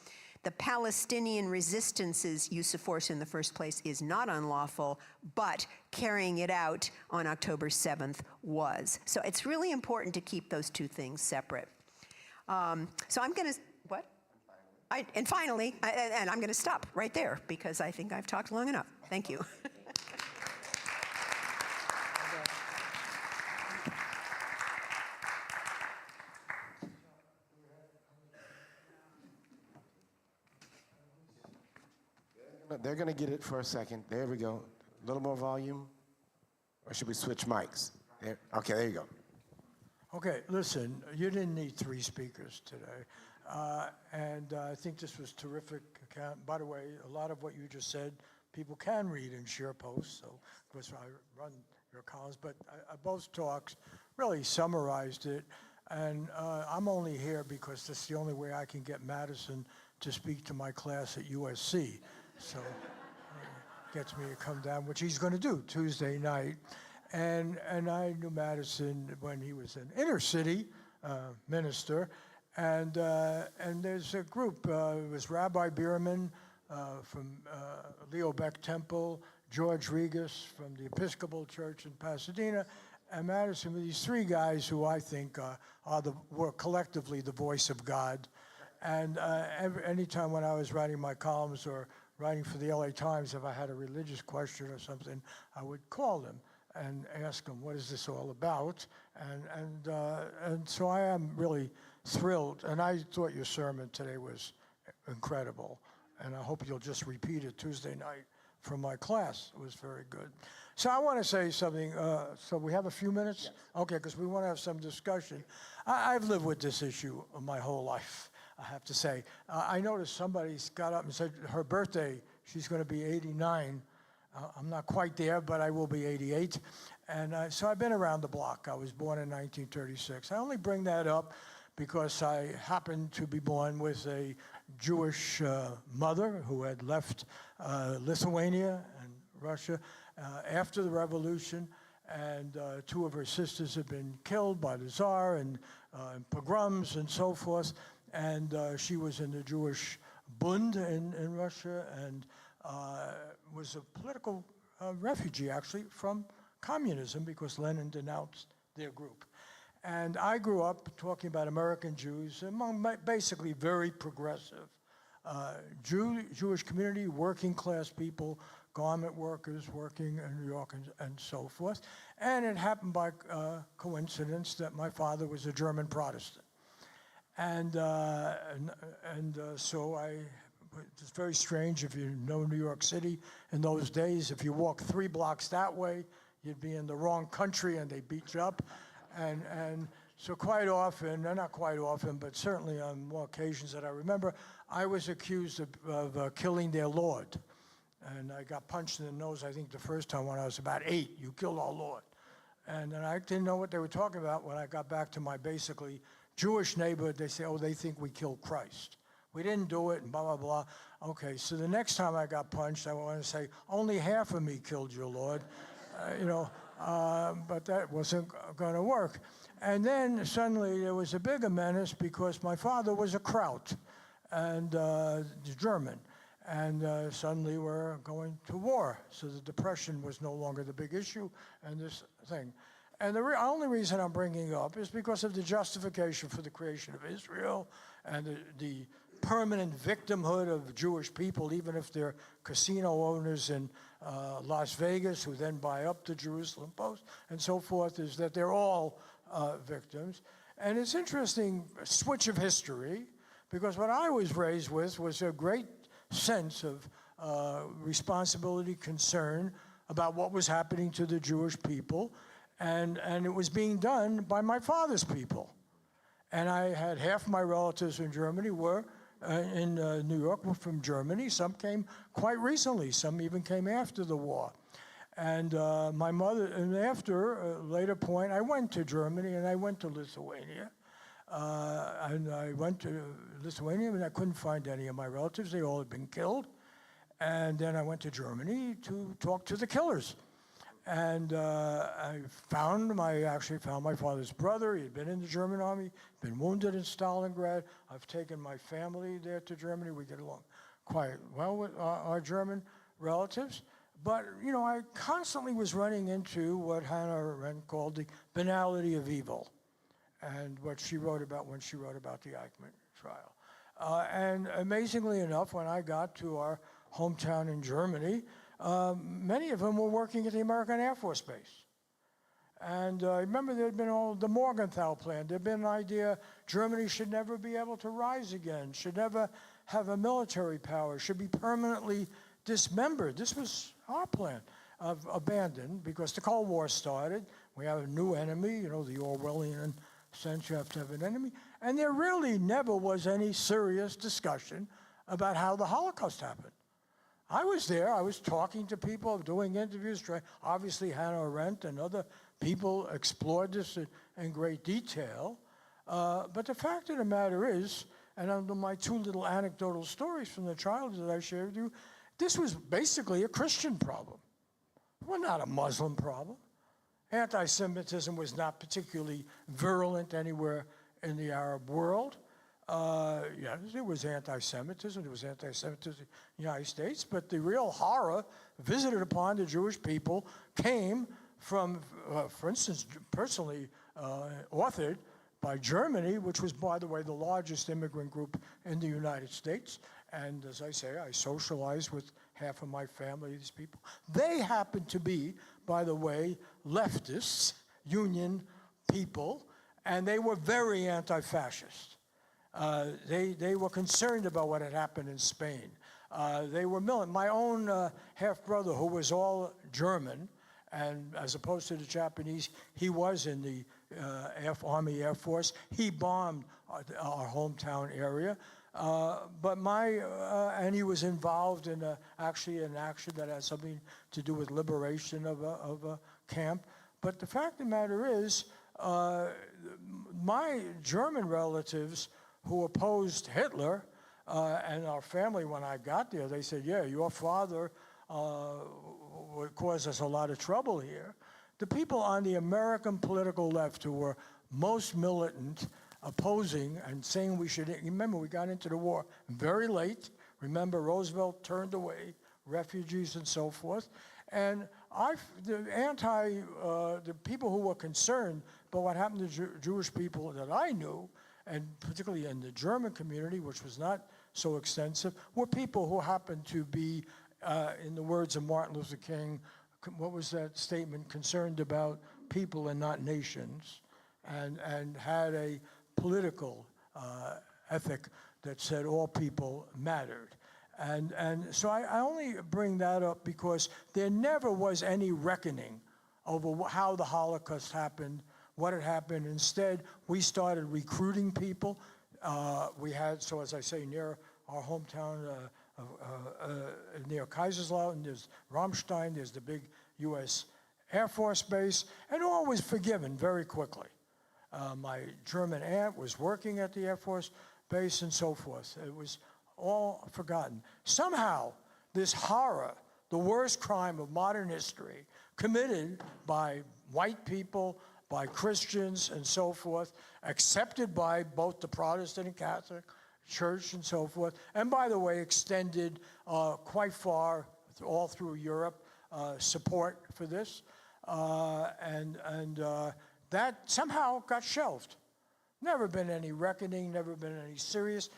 the Palestinian resistance's use of force in the first place is not unlawful, but carrying it out on October 7th was. So it's really important to keep those two things separate. So I'm going to, what? And finally, I'm going to stop right there because I think I've talked long enough. Thank you. They're going to get it for a second. There we go. A little more volume. Or should we switch mics? There. Okay, there you go. Okay, listen, you didn't need 3 speakers today. And I think this was terrific account. By the way, a lot of what you just said, people can read in Scheer posts, so of course I run your columns, but both talks really summarized it. And I'm only here because that's the only way I can get Madison to speak to my class at USC. So gets me to come down, which he's going to do Tuesday night. And I knew Madison when he was an inner city minister. And there's a group, it was Rabbi Bierman from Leo Beck Temple, George Regas from the Episcopal Church in Pasadena, and Madison, with these 3 guys who I think were collectively the voice of God. And anytime when I was writing my columns or writing for the LA Times, if I had a religious question or something, I would call them and ask them, what is this all about? And so I am really thrilled. And I thought your sermon today was incredible. And I hope you'll just repeat it Tuesday night from my class. It was very good. So I want to say something. So we have a few minutes? Yes. Okay, because we want to have some discussion. I've lived with this issue my whole life, I have to say. I noticed somebody's got up and said her birthday, she's going to be 89. I'm not quite there, but I will be 88. And so I've been around the block. I was born in 1936. I only bring that up because I happened to be born with a Jewish mother who had left Lithuania and Russia after the revolution, and 2 of her sisters had been killed by the Tsar and pogroms and so forth, and she was in the Jewish Bund in Russia and was a political refugee, actually, from communism because Lenin denounced their group. And I grew up talking about American Jews among basically very progressive Jewish community, working class people, garment workers working in New York and so forth. And it happened by coincidence that my father was a German Protestant. And so it's very strange if you know New York City in those days. If you walk 3 blocks that way, you'd be in the wrong country and they beat you up. And so quite often, not quite often, but certainly on more occasions that I remember, I was accused of killing their Lord. And I got punched in the nose, I think, the first time when I was about 8. You killed our Lord. And then I didn't know what they were talking about. When I got back to my basically Jewish neighborhood, they say, oh, they think we killed Christ. We didn't do it, and blah, blah, blah. Okay, so the next time I got punched, I want to say, only half of me killed your Lord. But that wasn't going to work. And then suddenly there was a bigger menace because my father was a Kraut, and German. And suddenly we're going to war. So the depression was no longer the big issue, and this thing. And the only reason I'm bringing it up is because of the justification for the creation of Israel and the permanent victimhood of Jewish people, even if they're casino owners in Las Vegas who then buy up the Jerusalem Post and so forth, is that they're all victims. And it's interesting, switch of history, because what I was raised with was a great sense of responsibility, concern about what was happening to the Jewish people, and it was being done by my father's people. And I had half my relatives in Germany were in New York were from Germany. Some came quite recently. Some even came after the war. And my mother, and after a later point, I went to Germany and I went to Lithuania. And I went to Lithuania and I couldn't find any of my relatives. They all had been killed. And then I went to Germany to talk to the killers. And I actually found my father's brother. He had been in the German army, been wounded in Stalingrad. I've taken my family there to Germany. We get along quite well with our German relatives. But, you know, I constantly was running into what Hannah Arendt called the banality of evil, and what she wrote about when she wrote about the Eichmann trial. And amazingly enough, when I got to our hometown in Germany, many of them were working at the American Air Force Base. And I remember there had been all the Morgenthau plan. There had been an idea Germany should never be able to rise again, should never have a military power, should be permanently dismembered. This was our plan of abandoned because the Cold War started. We have a new enemy, the Orwellian sense you have to have an enemy. And there really never was any serious discussion about how the Holocaust happened. I was there. I was talking to people, doing interviews. Obviously, Hannah Arendt and other people explored this in great detail. But the fact of the matter is, and under my two little anecdotal stories from the childhood that I shared with you, this was basically a Christian problem. Well, not a Muslim problem. Anti-Semitism was not particularly virulent anywhere in the Arab world. Yes, there was anti-Semitism. There was anti-Semitism in the United States, but the real horror visited upon the Jewish people came from, for instance, personally authored by Germany, which was, by the way, the largest immigrant group in the United States. And as I say, I socialized with half of my family, these people. They happened to be, by the way, leftists, union people, and they were very anti-fascist. They were concerned about what had happened in Spain. They were militant. My own half-brother, who was all German, and as opposed to the Japanese, he was in the Army Air Force. He bombed our hometown area. And he was involved in actually an action that had something to do with liberation of a camp. But the fact of the matter is, my German relatives who opposed Hitler, and our family, when I got there, they said, yeah, your father would cause us a lot of trouble here. The people on the American political left who were most militant, opposing and saying we should, remember, we got into the war very late. Remember, Roosevelt turned away refugees and so forth. And the people who were concerned about what happened to Jewish people that I knew, and particularly in the German community, which was not so extensive, were people who happened to be, in the words of Martin Luther King, what was that statement, concerned about people and not nations, and had a political ethic that said all people mattered. And so I only bring that up because there never was any reckoning over how the Holocaust happened, what had happened. Instead, we started recruiting people. We had, so as I say, near our hometown, near Kaiserslautern, there's Ramstein, there's the big U.S. Air Force base, and all was forgiven very quickly. My German aunt was working at the Air Force base and so forth. It was all forgotten. Somehow, this horror, the worst crime of modern history, committed by white people, by Christians and so forth, accepted by both the Protestant and Catholic Church and so forth, and by the way, extended quite far all through Europe, support for this. That somehow got shelved. Never been any reckoning, never been any serious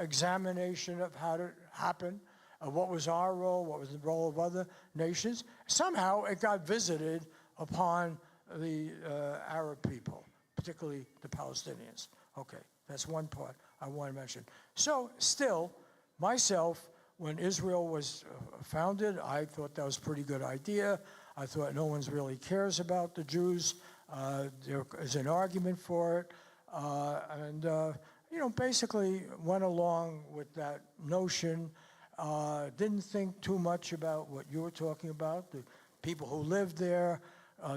examination of how it happened, what was our role, what was the role of other nations. Somehow it got visited upon the Arab people, particularly the Palestinians. Okay, that's one part I want to mention. So still, myself, when Israel was founded, I thought that was a pretty good idea. I thought no one really cares about the Jews. There is an argument for it. Basically went along with that notion. Didn't think too much about what you were talking about, the people who lived there.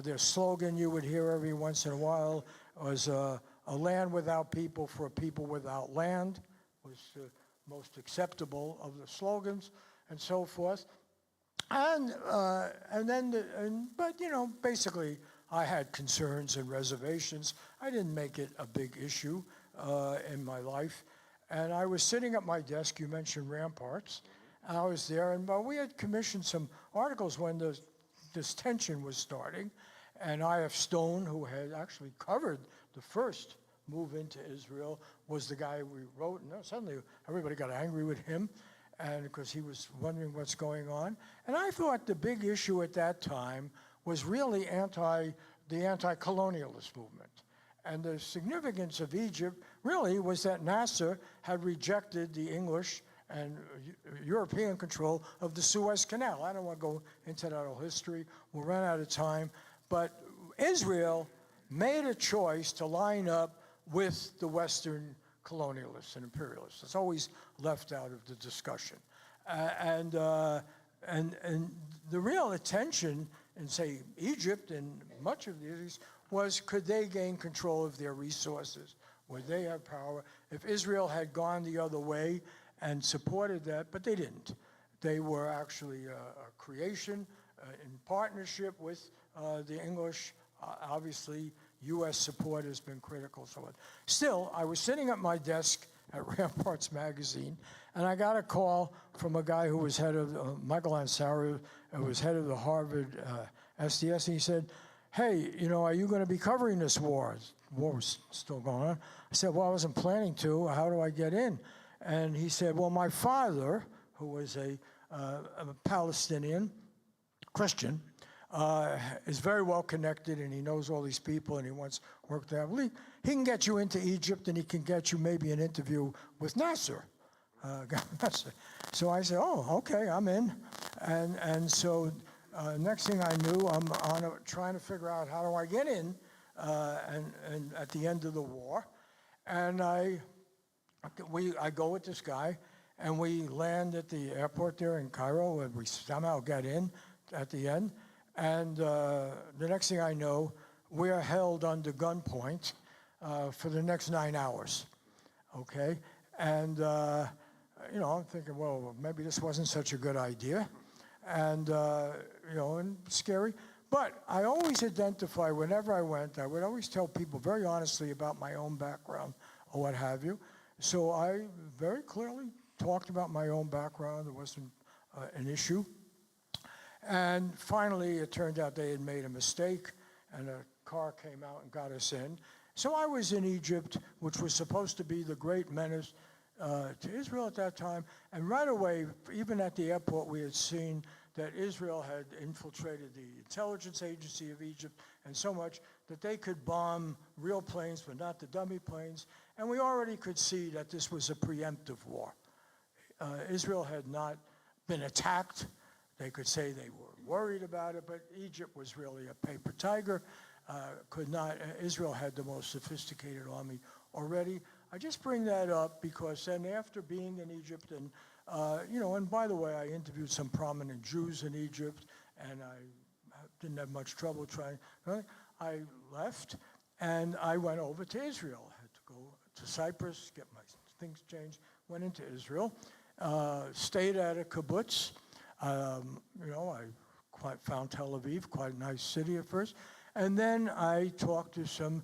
Their slogan you would hear every once in a while was a land without people for a people without land, was the most acceptable of the slogans and so forth. Basically, I had concerns and reservations. I didn't make it a big issue in my life. And I was sitting at my desk, you mentioned ramparts, and I was there, and we had commissioned some articles when this tension was starting, and I.F. Stone, who had actually covered the first move into Israel, was the guy we wrote, and suddenly everybody got angry with him, and because he was wondering what's going on. And I thought the big issue at that time was really the anti-colonialist movement. And the significance of Egypt really was that Nasser had rejected the English and European control of the Suez Canal. I don't want to go into that whole history. We'll run out of time. But Israel made a choice to line up with the Western colonialists and imperialists. It's always left out of the discussion. And the real attention in, say, Egypt and much of the East was, could they gain control of their resources? Would they have power? If Israel had gone the other way and supported that, but they didn't. They were actually a creation in partnership with the English. Obviously, U.S. support has been critical. So still, I was sitting at my desk at Ramparts magazine, and I got a call from a guy who was head of, Michael Ansari, who was head of the Harvard SDS, and he said, hey, you know, are you going to be covering this war? The war was still going on. I said, well, I wasn't planning to. How do I get in? And he said, well, my father, who was a Palestinian Christian, is very well connected, and he knows all these people, and he wants work there. Well, he can get you into Egypt, and he can get you maybe an interview with Nasser. So I said, oh, okay, I'm in. And so next thing I knew, I'm trying to figure out how do I get in, and at the end of the war. And I go with this guy, and we land at the airport there in Cairo, and we somehow get in at the end. And the next thing I know, we are held under gunpoint for the next 9 hours, okay? And, you know, I'm thinking, well, maybe this wasn't such a good idea, and, you know, and scary. But I always identify, whenever I went, I would always tell people very honestly about my own background or what have you. So I very clearly talked about my own background. There wasn't an issue. And finally, it turned out they had made a mistake, and a car came out and got us in. So I was in Egypt, which was supposed to be the great menace to Israel at that time. And right away, even at the airport, we had seen that Israel had infiltrated the intelligence agency of Egypt, and so much that they could bomb real planes, but not the dummy planes. And we already could see that this was a preemptive war. Israel had not been attacked. They could say they were worried about it, but Egypt was really a paper tiger. Israel had the most sophisticated army already. I just bring that up because then after being in Egypt, and you know, and by the way, I interviewed some prominent Jews in Egypt, and I didn't have much trouble trying. I left, and I went over to Israel. I had to go to Cyprus, get my things changed, went into Israel, stayed at a kibbutz. You know, I found Tel Aviv quite a nice city at first. And then I talked to some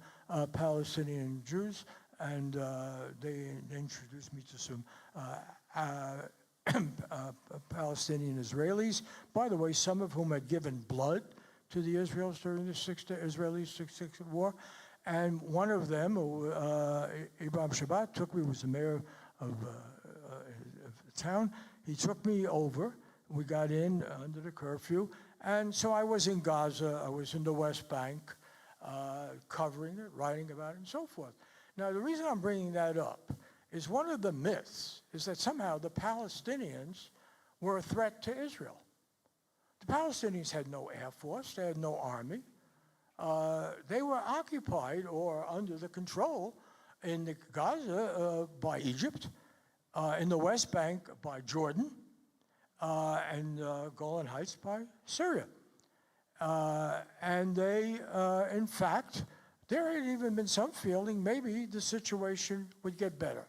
Palestinian Jews, and they introduced me to some Palestinian Israelis, by the way, some of whom had given blood to the Israelis during the Israeli 6-6 war. And one of them, Ibrahim Shabbat, took me, was the mayor of the town. He took me over. We got in under the curfew. And so I was in Gaza, I was in the West Bank, covering it, writing about it, and so forth. Now, the reason I'm bringing that up is one of the myths is that somehow the Palestinians were a threat to Israel. The Palestinians had no air force, they had no army. They were occupied or under the control in the Gaza by Egypt, in the West Bank by Jordan, and Golan Heights by Syria. And they, in fact, there had even been some feeling maybe the situation would get better.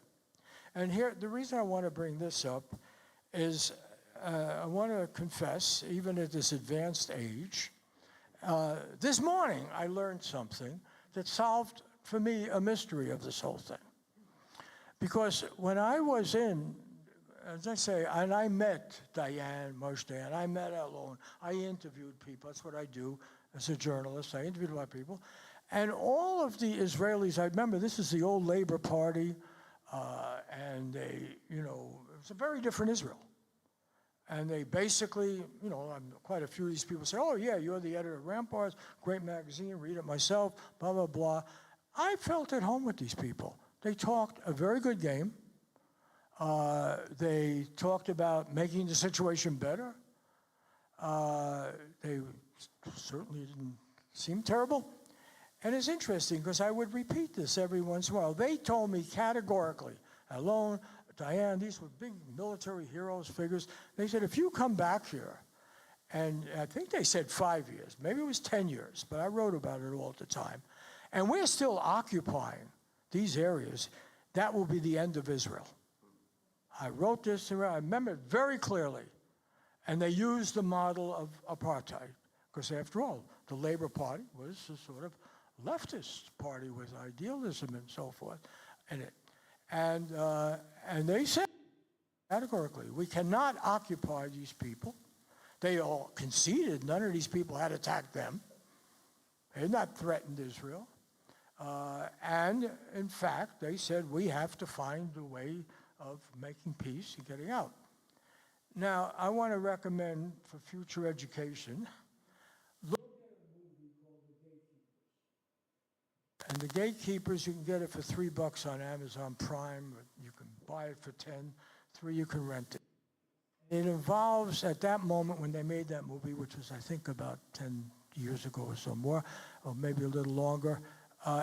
And here, the reason I want to bring this up is I want to confess, even at this advanced age, this morning I learned something that solved for me a mystery of this whole thing. Because when I was in, as I say, and I met Diane, Moshe, and I met Alon, I interviewed people, that's what I do as a journalist, I interviewed a lot of people, and all of the Israelis, I remember this is the old Labor Party, and they, you know, it was a very different Israel. And they basically, you know, quite a few of these people say, oh yeah, you're the editor of Ramparts, great magazine, read it myself, blah, blah, blah. I felt at home with these people. They talked a very good game. They talked about making the situation better. They certainly didn't seem terrible. And it's interesting because I would repeat this every once in a while. They told me categorically, alone, Diane, these were big military heroes, figures. They said, if you come back here, and I think they said 5 years, maybe it was 10 years, but I wrote about it all at the time, and we're still occupying these areas, that will be the end of Israel. I wrote this, I remember it very clearly, and they used the model of apartheid, because after all, the Labor Party was a sort of leftist party with idealism and so forth in it. And they said categorically, we cannot occupy these people. They all conceded none of these people had attacked them. They had not threatened Israel. And in fact, they said we have to find a way of making peace and getting out. Now, I want to recommend for future education, look at a movie called The Gatekeepers. And The Gatekeepers, you can get it for $3 on Amazon Prime. You can buy it for 10. 3, you can rent it. It involves, at that moment when they made that movie, which was I think about 10 years ago or so more, or maybe a little longer,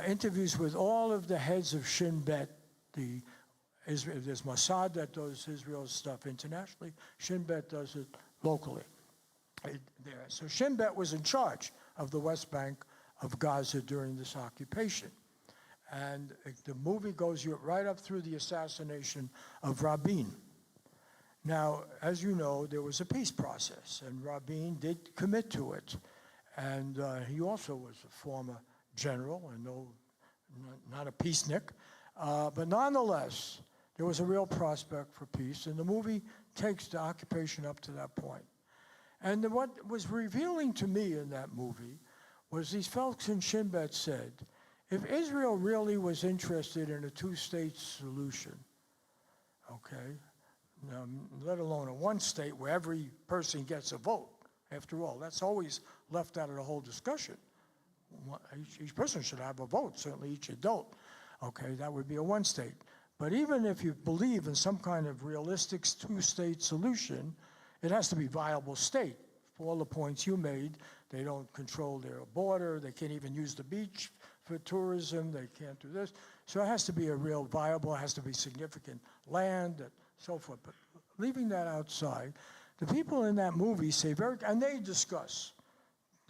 interviews with all of the heads of Shin Bet. There's Mossad that does Israel's stuff internationally. Shin Bet does it locally. There. So Shin Bet was in charge of the West Bank of Gaza during this occupation. And the movie goes right up through the assassination of Rabin. Now, as you know, there was a peace process, and Rabin did commit to it. And he also was a former general, and not a peacenik. But nonetheless, there was a real prospect for peace, and the movie takes the occupation up to that point. And what was revealing to me in that movie was these folks in Shin Bet said, if Israel really was interested in a two-state solution, okay, let alone a one-state where every person gets a vote, after all, that's always left out of the whole discussion. Each person should have a vote, certainly each adult. Okay, that would be a one-state. But even if you believe in some kind of realistic two-state solution, it has to be a viable state. For all the points you made, they don't control their border, they can't even use the beach for tourism, they can't do this. So it has to be a real viable, it has to be significant land, and so forth. But leaving that outside, the people in that movie say and they discuss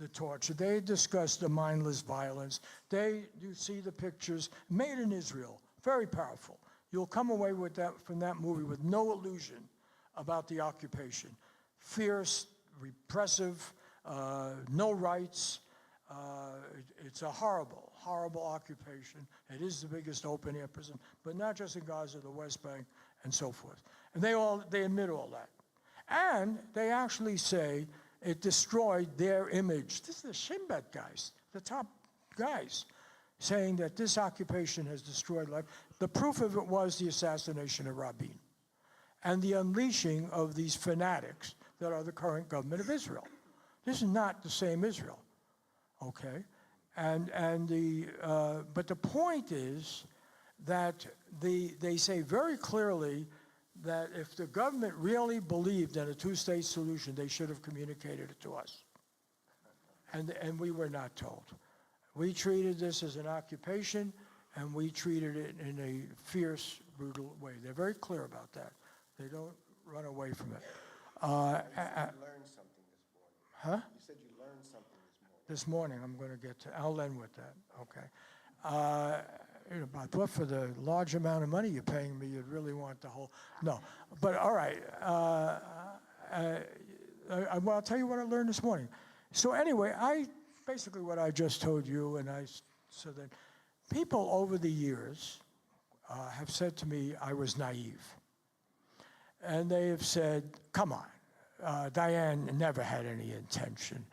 the torture, they discuss the mindless violence, you see the pictures made in Israel, very powerful. You'll come away with from that movie with no illusion about the occupation. Fierce, repressive, no rights. It's a horrible, horrible occupation. It is the biggest open-air prison, but not just in Gaza, the West Bank, and so forth. And they admit all that. And they actually say it destroyed their image. This is the Shin Bet guys, the top guys, saying that this occupation has destroyed life. The proof of it was the assassination of Rabin and the unleashing of these fanatics that are the current government of Israel. This is not the same Israel, okay? But the point is that they say very clearly that if the government really believed in a two-state solution, they should have communicated it to us. And we were not told. We treated this as an occupation, and we treated it in a fierce, brutal way. They're very clear about that. They don't run away from it. You said you learned something this morning. Huh? You said you learned something this morning. This morning, I'm going to get to, I'll end with that, okay. I thought for the large amount of money you're paying me, you'd really want the whole, no. But all right, I'll tell you what I learned this morning. So anyway, basically what I just told you, and I said that people over the years have said to me I was naive. And they have said, come on, Diane never had any intention.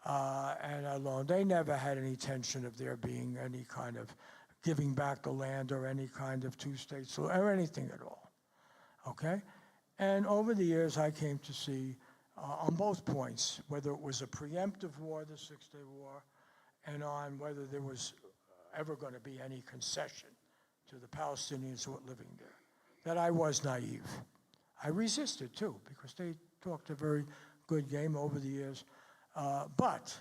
And alone, they never had any intention of there being any kind of giving back the land or any kind of two-state solution or anything at all, okay? And over the years, I came to see on both points, whether it was a preemptive war, the Six-Day War, and on whether there was ever going to be any concession to the Palestinians who were living there. that I was naive. I resisted too, because they talked a very good game over the years. But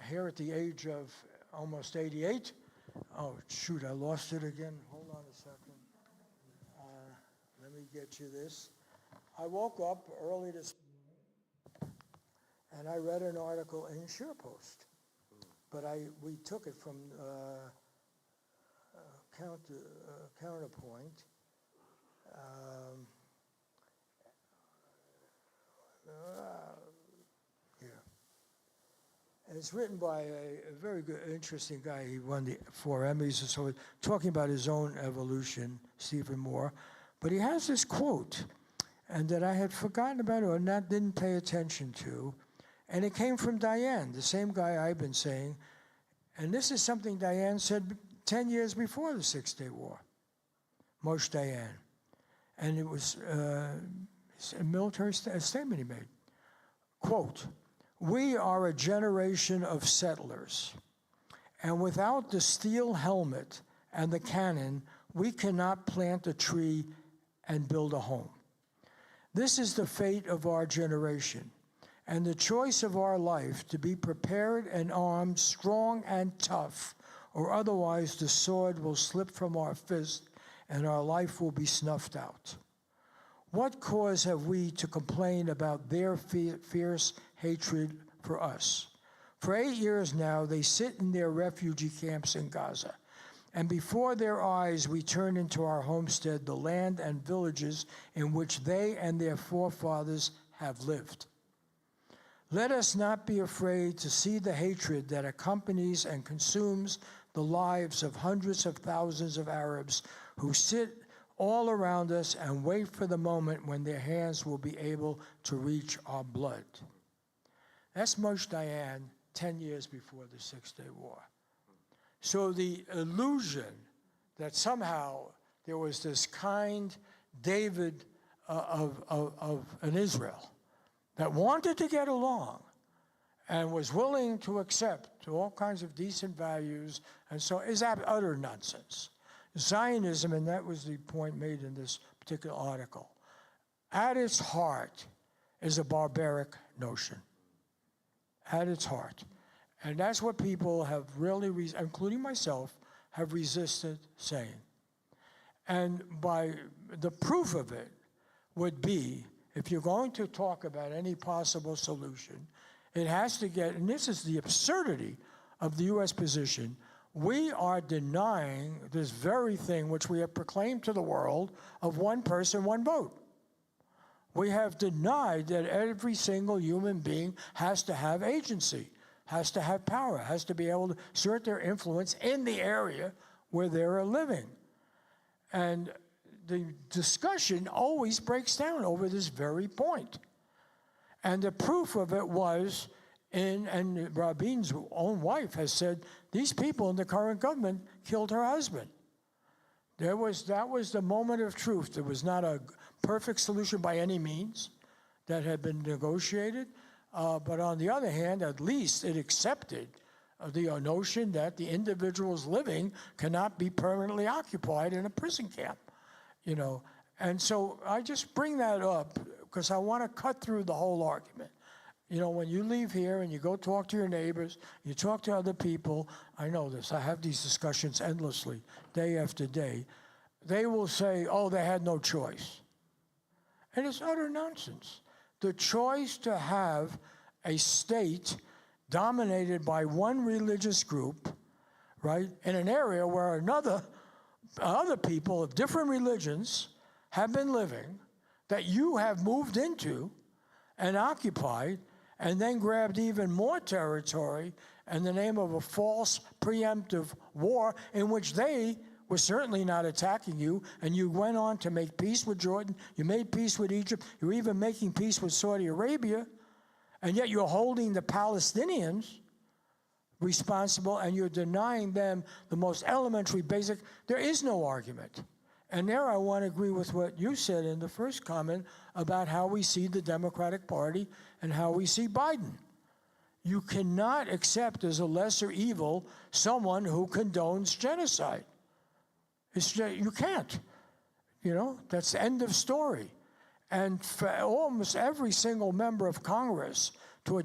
here at the age of almost 88, oh shoot, I lost it again. Hold on a second. Let me get you this. I woke up early this morning and I read an article in Scheer Post, but we took it from Counterpoint. Here. And it's written by a very good, interesting guy. He won the 4 Emmys or so, talking about his own evolution, Stephen Moore. But he has this quote, and that I had forgotten about or didn't pay attention to, and it came from Diane, the same guy I've been saying. And this is something Diane said 10 years before the Six-Day War, Moshe Dayan. And it was a military statement he made. Quote, "We are a generation of settlers, and without the steel helmet and the cannon, we cannot plant a tree and build a home. This is the fate of our generation, and the choice of our life to be prepared and armed, strong and tough, or otherwise the sword will slip from our fist and our life will be snuffed out. What cause have we to complain about their fierce hatred for us? For 8 years now, they sit in their refugee camps in Gaza, and before their eyes we turn into our homestead the land and villages in which they and their forefathers have lived. Let us not be afraid to see the hatred that accompanies and consumes the lives of hundreds of thousands of Arabs who sit all around us and wait for the moment when their hands will be able to reach our blood." That's Moshe Dayan 10 years before the Six-Day War. So the illusion that somehow there was this kind David of an Israel that wanted to get along and was willing to accept all kinds of decent values, and so is utter nonsense. Zionism, and that was the point made in this particular article, at its heart is a barbaric notion. At its heart. And that's what people have really, including myself, have resisted saying. And by the proof of it would be, if you're going to talk about any possible solution, it has to get, and this is the absurdity of the U.S. position, we are denying this very thing which we have proclaimed to the world of one person, one vote. We have denied that every single human being has to have agency, has to have power, has to be able to exert their influence in the area where they're living. And the discussion always breaks down over this very point. And the proof of it was and Rabin's own wife has said, these people in the current government killed her husband. That was the moment of truth. There was not a perfect solution by any means that had been negotiated. But on the other hand, at least it accepted the notion that the individuals living cannot be permanently occupied in a prison camp, you know. And so I just bring that up because I want to cut through the whole argument. You know, when you leave here and you go talk to your neighbors, you talk to other people, I know this, I have these discussions endlessly, day after day, they will say, oh, they had no choice. And it's utter nonsense. The choice to have a state dominated by one religious group, right, in an area where other people of different religions have been living, that you have moved into and occupied, and then grabbed even more territory in the name of a false preemptive war in which they were certainly not attacking you, and you went on to make peace with Jordan, you made peace with Egypt, you're even making peace with Saudi Arabia, and yet you're holding the Palestinians responsible and you're denying them the most elementary basic. There is no argument. And there I want to agree with what you said in the first comment about how we see the Democratic Party and how we see Biden. You cannot accept as a lesser evil someone who condones genocide. You can't. That's the end of story. And for almost every single member of Congress to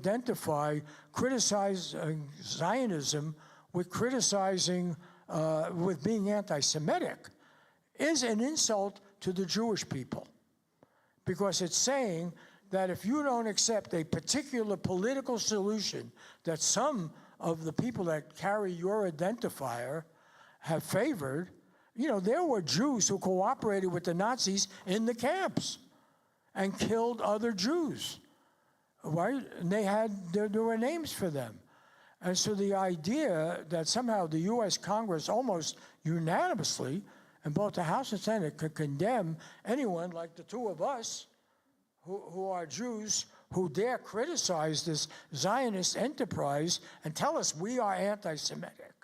criticize Zionism with with being anti-Semitic is an insult to the Jewish people. Because it's saying that if you don't accept a particular political solution that some of the people that carry your identifier have favored, there were Jews who cooperated with the Nazis in the camps and killed other Jews, right? And there were names for them. And so the idea that somehow the U.S. Congress almost unanimously, in both the House and Senate, could condemn anyone like the two of us who are Jews who dare criticize this Zionist enterprise and tell us we are anti-Semitic.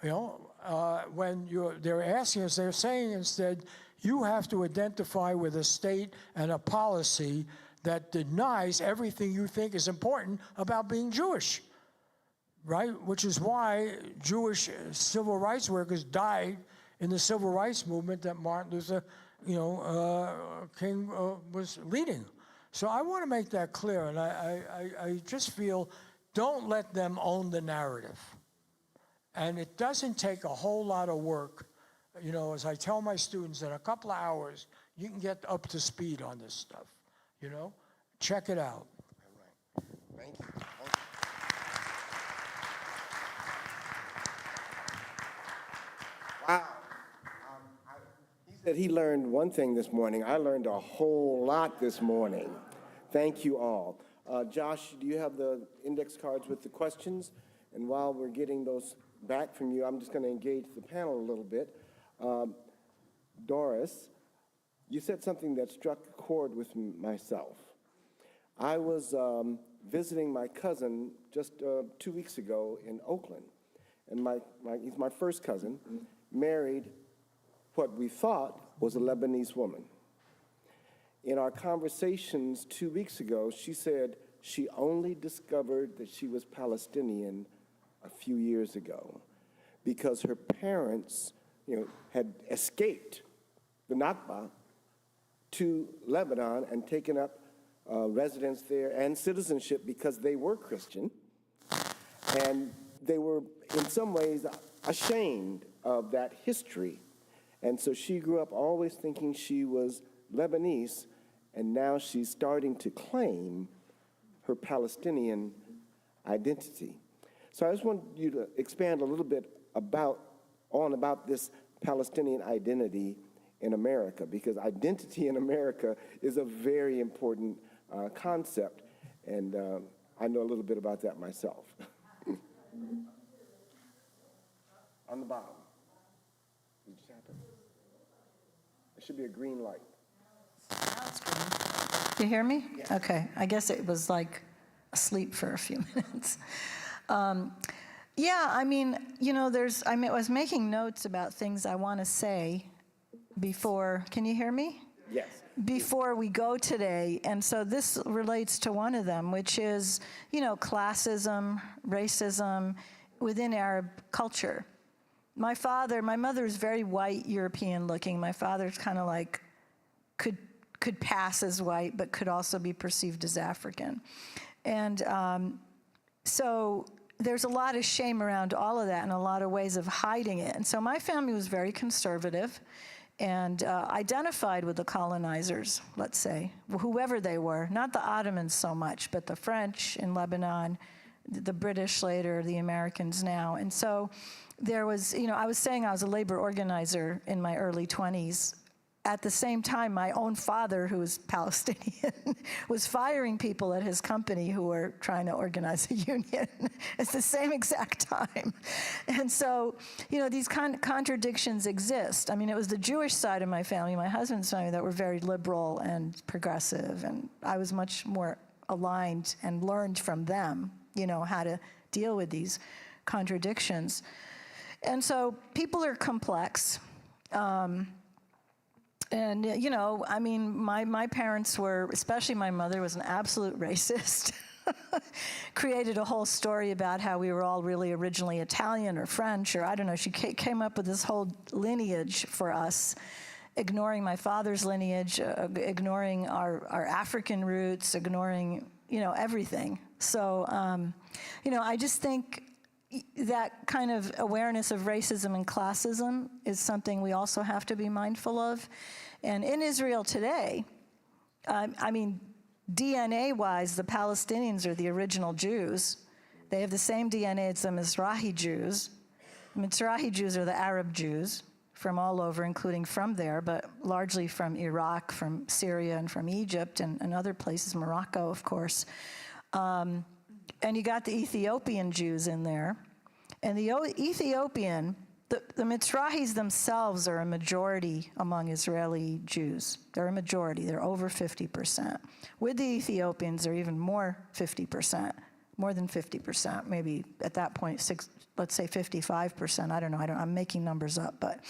When they're asking us, they're saying instead, you have to identify with a state and a policy that denies everything you think is important about being Jewish, right? Which is why Jewish civil rights workers died in the civil rights movement that Martin Luther, King was leading. So I want to make that clear, and I just feel, don't let them own the narrative. And it doesn't take a whole lot of work. As I tell my students, in a couple of hours, you can get up to speed on this stuff. Check it out. All right. Thank you. Wow. He said he learned one thing this morning. I learned a whole lot this morning. Thank you all. Josh, do you have the index cards with the questions? And while we're getting those back from you, I'm just going to engage the panel a little bit. Doris, you said something that struck a chord with myself. I was visiting my cousin just 2 weeks ago in Oakland, and he's my first cousin, married what we thought was a Lebanese woman. In our conversations 2 weeks ago, she said she only discovered that she was Palestinian a few years ago because her parents, had escaped the Nakba to Lebanon and taken up residence there and citizenship because they were Christian. And they were, in some ways, ashamed of that history. And so she grew up always thinking she was Lebanese, and now she's starting to claim her Palestinian identity. So I just want you to expand a little bit about this Palestinian identity in America, because identity in America is a very important concept, and I know a little bit about that myself. On the bottom. Did you tap it? There should be a green light. Now it's green. Do you hear me? Yes. Okay. I guess it was like asleep for a few minutes. Yeah, I mean, I was making notes about things I want to say before. Can you hear me? Yes. Before we go today, and so this relates to one of them, which is, classism, racism within Arab culture. My mother is very white, European looking. My father's kind of like, could pass as white, but could also be perceived as African. And so there's a lot of shame around all of that and a lot of ways of hiding it. And so my family was very conservative and identified with the colonizers, let's say, whoever they were, not the Ottomans so much, but the French in Lebanon, the British later, the Americans now. And so there was, I was saying I was a labor organizer in my early 20s. At the same time, my own father, who was Palestinian, was firing people at his company who were trying to organize a union at the same exact time. And so, these contradictions exist. I mean, it was the Jewish side of my family, my husband's family, that were very liberal and progressive, and I was much more aligned and learned from them, how to deal with these contradictions. And so people are complex. And, I mean, my parents were, especially my mother, was an absolute racist. Created a whole story about how we were all really originally Italian or French, or I don't know. She came up with this whole lineage for us. ignoring my father's lineage, ignoring our African roots, ignoring, everything. So, I just think that kind of awareness of racism and classism is something we also have to be mindful of. And in Israel today, DNA-wise, the Palestinians are the original Jews. They have the same DNA as the Mizrahi Jews. The Mizrahi Jews are the Arab Jews from all over, including from there, but largely from Iraq, from Syria, and from Egypt, and other places, Morocco, of course. And you got the Ethiopian Jews in there. And the Ethiopian, the Mizrahis themselves are a majority among Israeli Jews. They're a majority. They're over 50%. With the Ethiopians, they're even more 50%, more than 50%, maybe at that point, let's say 55%. I don't know. I'm making numbers up, but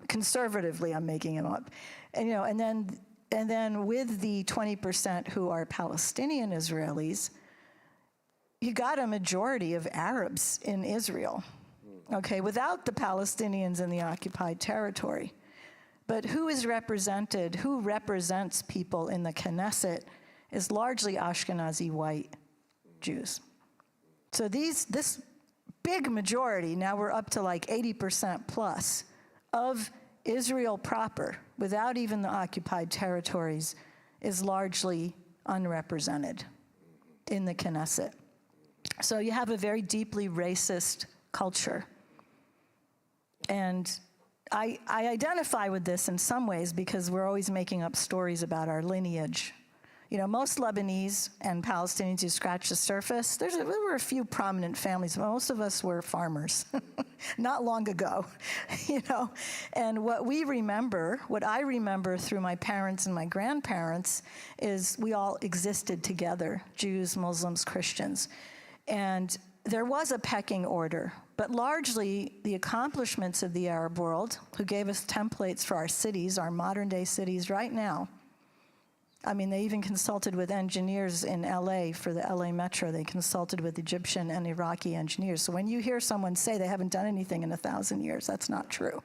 conservatively, I'm making them up. And and then with the 20% who are Palestinian Israelis, you got a majority of Arabs in Israel. Okay, without the Palestinians in the occupied territory. But who is represented, who represents people in the Knesset is largely Ashkenazi white Jews. So this big majority, now we're up to like 80% plus, of Israel proper, without even the occupied territories, is largely unrepresented in the Knesset. So you have a very deeply racist culture. And I identify with this in some ways because we're always making up stories about our lineage. Most Lebanese and Palestinians, you scratch the surface, there were a few prominent families. Most of us were farmers, not long ago, And what I remember through my parents and my grandparents is we all existed together, Jews, Muslims, Christians. And there was a pecking order, but largely the accomplishments of the Arab world, who gave us templates for our cities, our modern day cities right now. They even consulted with engineers in LA for the LA Metro. They consulted with Egyptian and Iraqi engineers. So when you hear someone say they haven't done anything in 1,000 years, that's not true.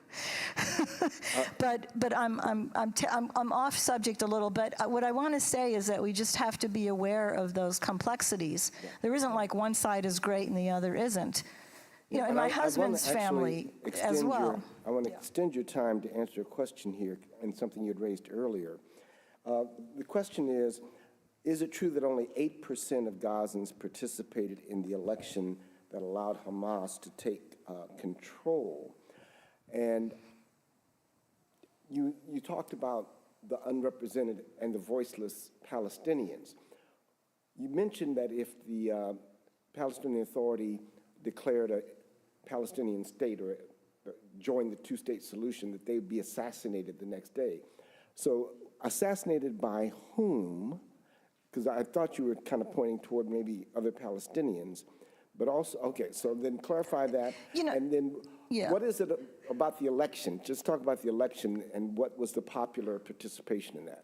But I'm off subject a little. But what I want to say is that we just have to be aware of those complexities. Yeah. There isn't like one side is great and the other isn't. In my husband's family as well. I want to extend your time to answer a question here and something you had raised earlier. The question is it true that only 8% of Gazans participated in the election that allowed Hamas to take control? And you talked about the unrepresented and the voiceless Palestinians. You mentioned that if the Palestinian Authority declared a Palestinian state or joined the two-state solution, that they would be assassinated the next day. So assassinated by whom? Because I thought you were kind of pointing toward maybe other Palestinians, but also, okay, so then clarify that. And then what is it about the election? Just talk about the election and what was the popular participation in that.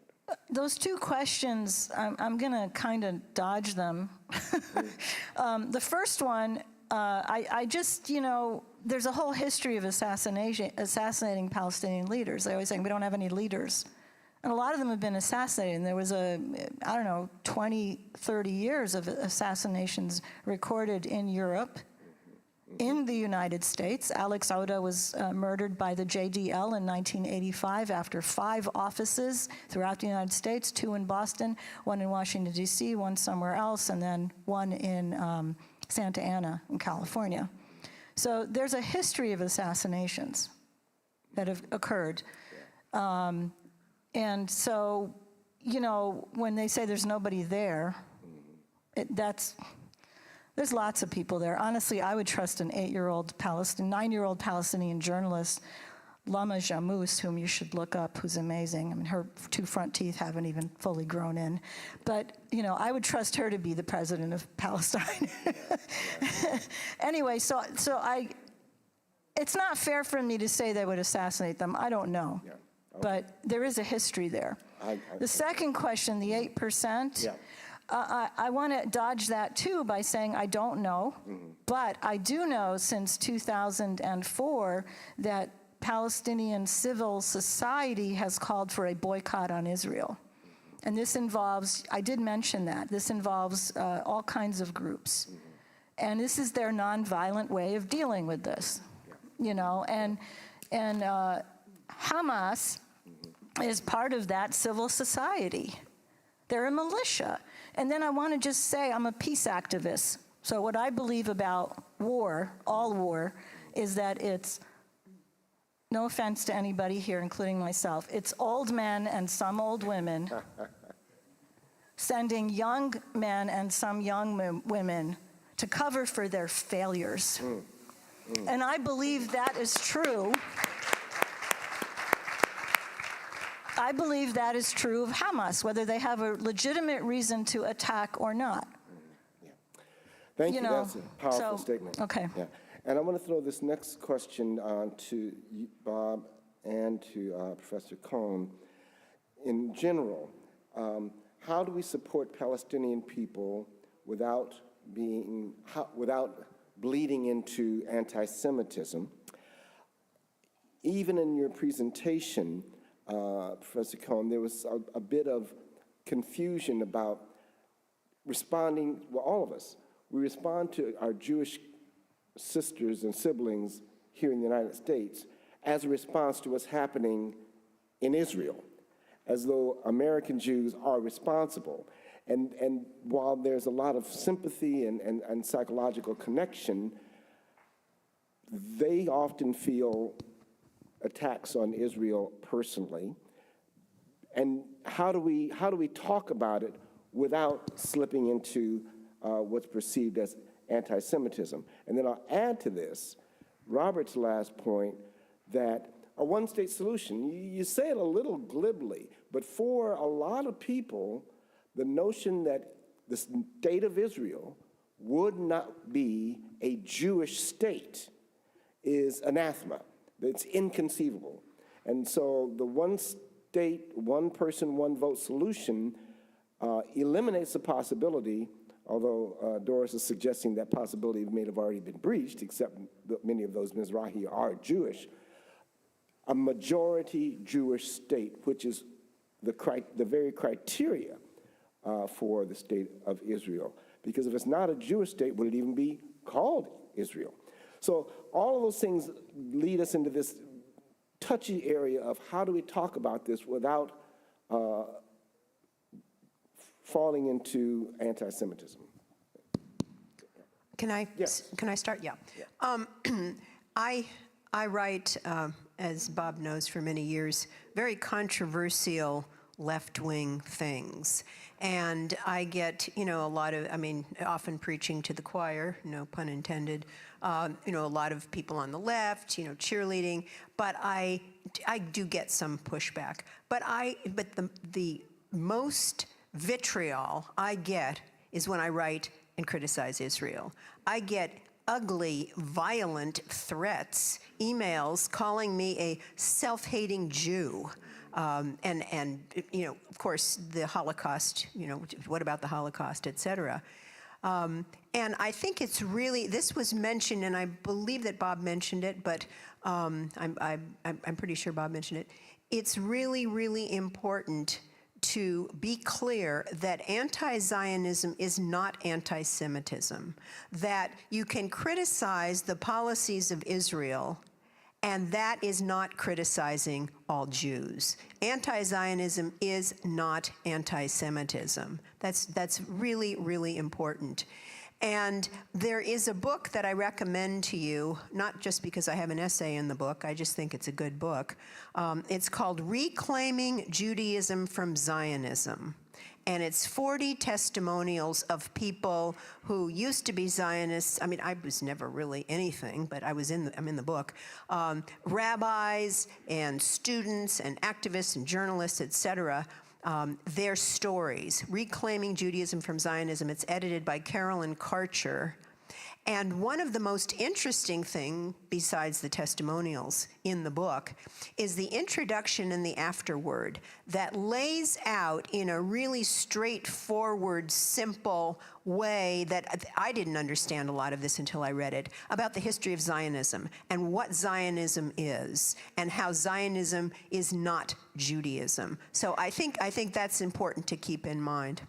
Those two questions, I'm going to kind of dodge them. The first one, I just, there's a whole history of assassinating Palestinian leaders. They always say, we don't have any leaders. And a lot of them have been assassinated. And there was 20, 30 years of assassinations recorded in Europe, in the United States. Alex Oda was murdered by the JDL in 1985 after 5 offices throughout the United States, 2 in Boston, 1 in Washington, D.C., 1 somewhere else, and then 1 in Santa Ana in California. So there's a history of assassinations that have occurred. And so, when they say there's nobody there, there's lots of people there. Honestly, I would trust an 9-year-old Palestinian journalist, Lama Jamous, whom you should look up, who's amazing. Her 2 front teeth haven't even fully grown in. But, I would trust her to be the president of Palestine. Anyway, so it's not fair for me to say they would assassinate them. I don't know. Yeah. Okay. But there is a history there. The second question, the 8%, I want to dodge that too by saying I don't know, but I do know since 2004 that Palestinian civil society has called for a boycott on Israel. And this involves, I did mention that, this involves all kinds of groups. And this is their nonviolent way of dealing with this, you know, and Hamas is part of that civil society. They're a militia. And then I want to just say I'm a peace activist. So what I believe about war, all war, is that it's, no offense to anybody here, including myself, it's old men and some old women sending young men and some young women to cover for their failures. And I believe that is true. I believe that is true of Hamas, whether they have a legitimate reason to attack or not. Thank you. You know, That's a powerful statement. Okay. Yeah. And I want to throw this next question to you, Bob, and to Professor Cohn. In general, how do we support Palestinian people without bleeding into anti-Semitism? Even in your presentation, Professor Cohn, there was a bit of confusion about responding, well, all of us, we respond to our Jewish sisters and siblings here in the United States as a response to what's happening in Israel, as though American Jews are responsible. And while there's a lot of sympathy and psychological connection, they often feel attacks on Israel personally. And how do we talk about it without slipping into what's perceived as anti-Semitism? And then I'll add to this Robert's last point, that a one-state solution, you say it a little glibly, but for a lot of people, the notion that the state of Israel would not be a Jewish state is anathema. It's inconceivable. And so the one state, one person, one vote solution eliminates the possibility, although Doris is suggesting that possibility may have already been breached, except that many of those Mizrahi are Jewish, a majority Jewish state, which is the very criteria for the state of Israel. Because if it's not a Jewish state, would it even be called Israel? So all of those things lead us into this touchy area of how do we talk about this without falling into anti-Semitism. Can I, Yes. can I start? Yeah. I write, as Bob knows, for many years, very controversial left-wing things. And I get, a lot of, often preaching to the choir, no pun intended, a lot of people on the left, cheerleading, but I do get some pushback. But the most vitriol I get is when I write and criticize Israel. I get ugly, violent threats, emails calling me a self-hating Jew. And of course, the Holocaust, what about the Holocaust, et cetera. And I think it's really, this was mentioned, and I believe that Bob mentioned it, but I'm pretty sure Bob mentioned it. It's really, really important to be clear that anti-Zionism is not anti-Semitism, that you can criticize the policies of Israel, and that is not criticizing all Jews. Anti-Zionism is not anti-Semitism. That's really, really important. And there is a book that I recommend to you, not just because I have an essay in the book, I just think it's a good book. It's called Reclaiming Judaism from Zionism. And it's 40 testimonials of people who used to be Zionists. I was never really anything, but I'm in the book. Rabbis and students and activists and journalists, et cetera, their stories. Reclaiming Judaism from Zionism. It's edited by Carolyn Karcher. And one of the most interesting thing, besides the testimonials in the book, is the introduction and the afterword that lays out in a really straightforward, simple way that I didn't understand a lot of this until I read it, about the history of Zionism and what Zionism is and how Zionism is not Judaism. So I think that's important to keep in mind.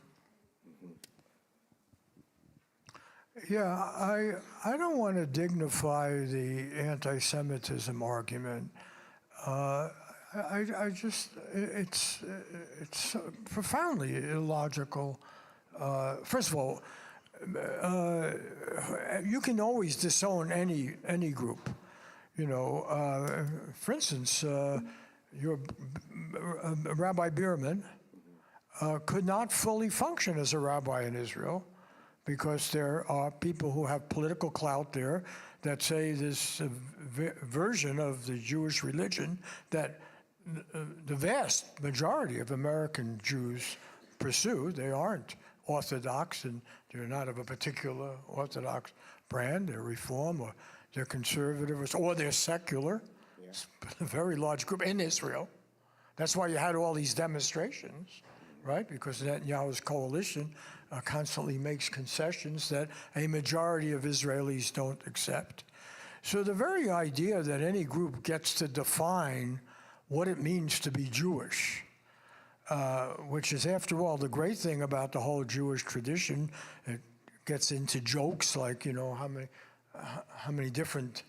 Yeah, I don't want to dignify the anti-Semitism argument. I just, it's profoundly illogical. First of all, you can always disown any group. You know, for instance, your Rabbi Bierman could not fully function as a rabbi in Israel, because there are people who have political clout there that say this version of the Jewish religion that the vast majority of American Jews pursue. They aren't Orthodox, and they're not of a particular Orthodox brand. They're Reform, or they're conservative, or they're secular. Yeah. It's a very large group in Israel. That's why you had all these demonstrations, right? Because Netanyahu's coalition constantly makes concessions that a majority of Israelis don't accept. So the very idea that any group gets to define what it means to be Jewish, which is, after all, the great thing about the whole Jewish tradition. It gets into jokes like, you know, how many different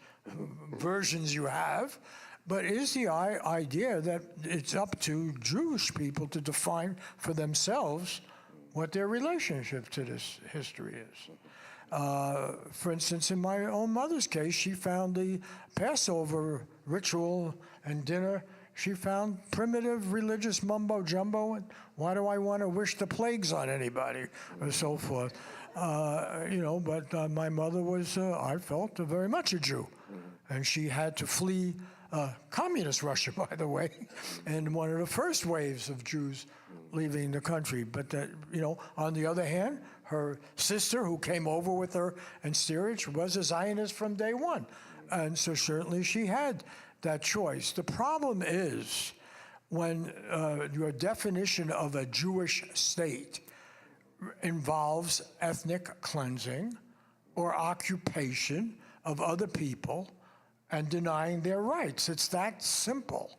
versions you have, but is the idea that it's up to Jewish people to define for themselves what their relationship to this history is. For instance, in my own mother's case, she found the Passover ritual and dinner, she found primitive religious mumbo-jumbo, and why do I want to wish the plagues on anybody, or so forth. You know, but my mother was, I felt, very much a Jew. And she had to flee communist Russia, by the way, and one of the first waves of Jews leaving the country. But that, you know, on the other hand, her sister, who came over with her in steerage, was a Zionist from day one. And so certainly she had that choice. The problem is when your definition of a Jewish state involves ethnic cleansing or occupation of other people and denying their rights. It's that simple.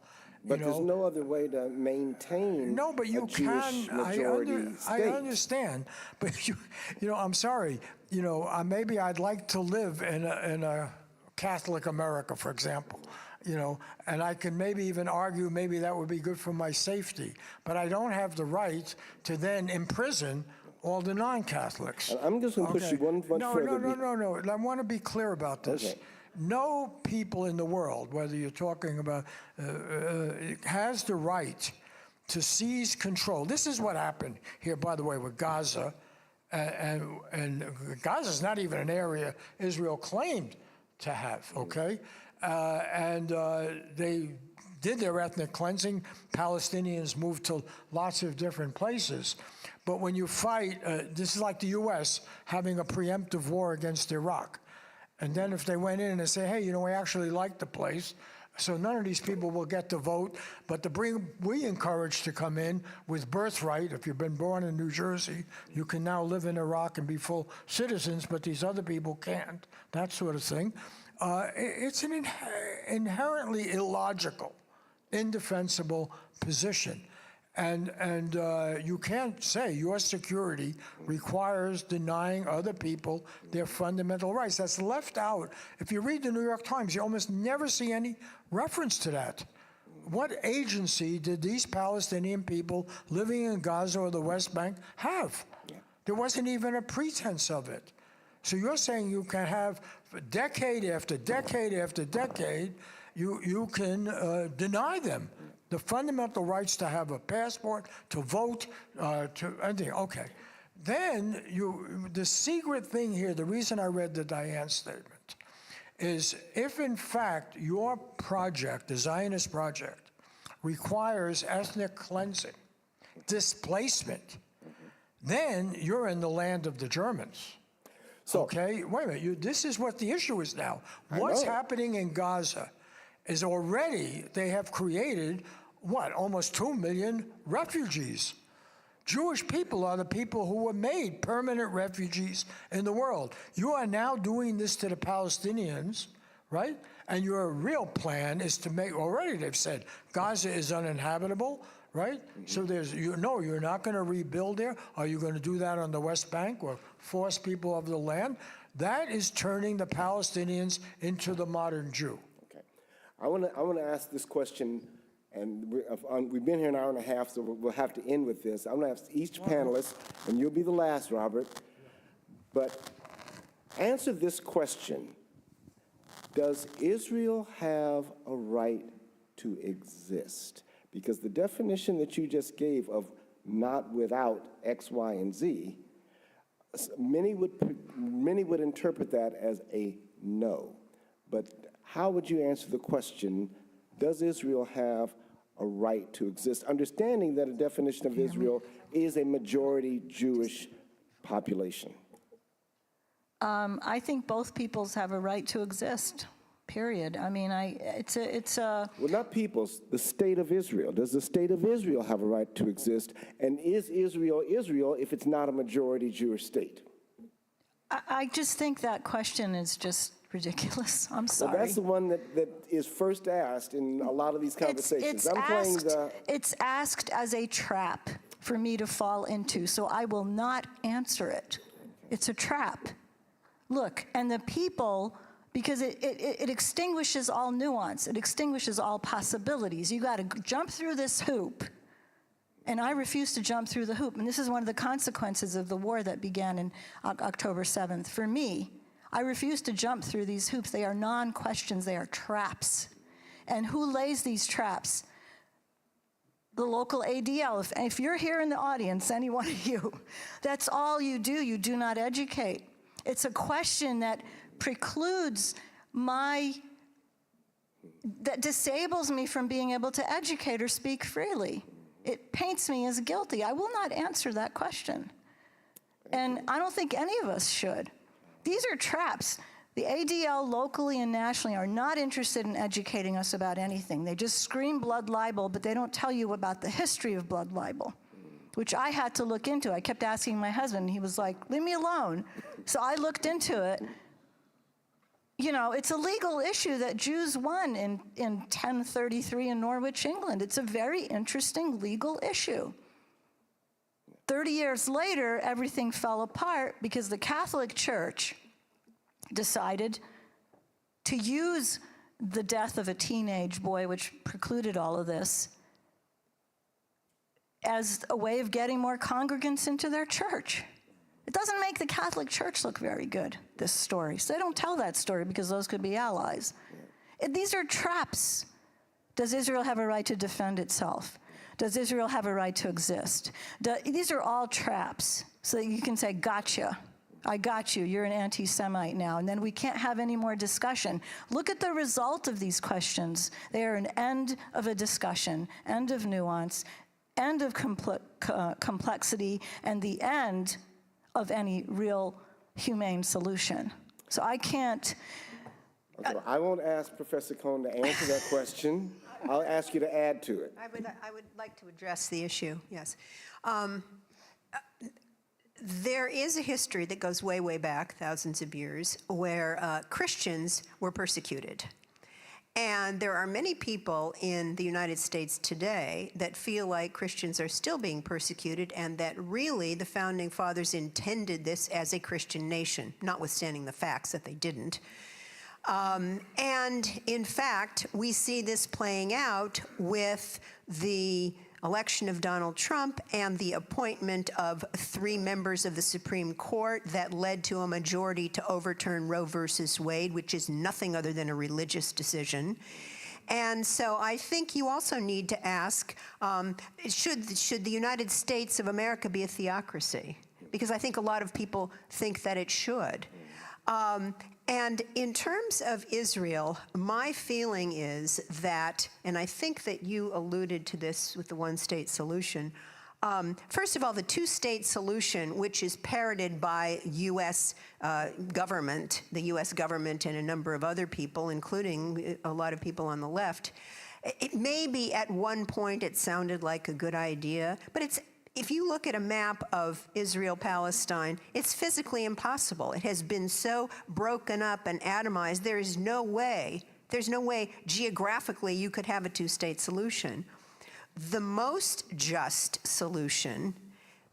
But there's no other way to maintain no, but you a Jewish can. majority I state. understand, but you know, I'm sorry. You know, maybe I'd like to live in a Catholic America, for example. You know, and I can maybe even argue maybe that would be good for my safety. But I don't have the right to then imprison all the non-Catholics. I'm just going to push you one foot further. No. I want to be clear about this. Okay. No people in the world, whether you're talking about, has the right to seize control. This is what happened here, by the way, with Gaza. And Gaza is not even an area Israel claimed to have, okay? They did their ethnic cleansing. Palestinians moved to lots of different places. But when you fight, this is like the U.S. having a preemptive war against Iraq. And then if they went in and say, hey, you know, we actually like the place, so none of these people will get to vote, but we encourage to come in with birthright. If you've been born in New Jersey, you can now live in Iraq and be full citizens, but these other people can't, that sort of thing. It's an inherently illogical, indefensible position. And you can't say your security requires denying other people their fundamental rights. That's left out. If you read the New York Times, you almost never see any reference to that. What agency did these Palestinian people living in Gaza or the West Bank have? Yeah. There wasn't even a pretense of it. So you're saying you can have decade after decade after decade, you can deny them the fundamental rights to have a passport, to vote, to anything. Okay. Then the secret thing here, the reason I read the Diane statement, is if in fact your project, the Zionist project, requires ethnic cleansing, displacement, then you're in the land of the Germans. So, Okay, wait a minute. This is what the issue is now. I What's know. happening in Gaza is already they have created, what, almost 2 million refugees. Jewish people are the people who were made permanent refugees in the world. You are now doing this to the Palestinians, right? And your real plan is to make, already they've said, Gaza is uninhabitable, right? So you're not going to rebuild there. Are you going to do that on the West Bank or force people off the land? That is turning the Palestinians into the modern Jew. okay. I want to ask this question, and we've been here an hour and a half, so we'll have to end with this. I'm going to ask each panelist, and you'll be the last, Robert, but answer this question. Does Israel have a right to exist? Because the definition that you just gave of not without X, Y, and Z, many would interpret that as a no. But how would you answer the question, does Israel have a right to exist? Understanding that a definition of Israel is a majority Jewish population. I think both peoples have a right to exist, period. I mean, it's a... Well, not peoples, the state of Israel. Does the state of Israel have a right to exist? And is Israel Israel if it's not a majority Jewish state? I just think that question is just ridiculous. I'm sorry. Well, that's the one that is first asked in a lot of these conversations. It's asked as a trap for me to fall into, so I will not answer it. It's a trap. Look, and the people, because it extinguishes all nuance, it extinguishes all possibilities. You got to jump through this hoop, and I refuse to jump through the hoop. And this is one of the consequences of the war that began in October 7th. For me, I refuse to jump through these hoops. They are non-questions, they are traps. And who lays these traps? The local ADL. If you're here in the audience, any one of you, that's all you do. You do not educate. It's a question that precludes that disables me from being able to educate or speak freely. It paints me as guilty. I will not answer that question. And I don't think any of us should. These are traps. The ADL locally and nationally are not interested in educating us about anything. They just scream blood libel, but they don't tell you about the history of blood libel, which I had to look into. I kept asking my husband, he was like, leave me alone. So I looked into it. You know, it's a legal issue that Jews won in 1033 in Norwich, England. It's a very interesting legal issue. 30 years later, everything fell apart because the Catholic Church decided to use the death of a teenage boy, which precluded all of this, as a way of getting more congregants into their church. It doesn't make the Catholic Church look very good, this story. So they don't tell that story because those could be allies. These are traps. Does Israel have a right to defend itself? Does Israel have a right to exist? These are all traps. So you can say, gotcha. I got you. You're an anti-Semite now. And then we can't have any more discussion. Look at the result of these questions. They are an end of a discussion, end of nuance, end of complexity, and the end of any real humane solution. So I can't... Okay, I won't ask Professor Cohn to answer that question. I'll ask you to add to it. I would like to address the issue, yes. There is a history that goes way, way back, thousands of years, where Christians were persecuted. And there are many people in the United States today that feel like Christians are still being persecuted and that really the Founding Fathers intended this as a Christian nation, notwithstanding the facts that they didn't. And in fact, we see this playing out with the election of Donald Trump and the appointment of 3 members of the Supreme Court that led to a majority to overturn Roe versus Wade, which is nothing other than a religious decision. And so I think you also need to ask, should the United States of America be a theocracy? Because I think a lot of people think that it should. And in terms of Israel, my feeling is that, and I think that you alluded to this with the one-state solution, First of all, the two-state solution, which is parroted by U.S. Government, the U.S. government and a number of other people, including a lot of people on the left, it may be at one point it sounded like a good idea, but if you look at a map of Israel-Palestine, it's physically impossible. It has been so broken up and atomized, there's no way geographically you could have a two-state solution. The most just solution,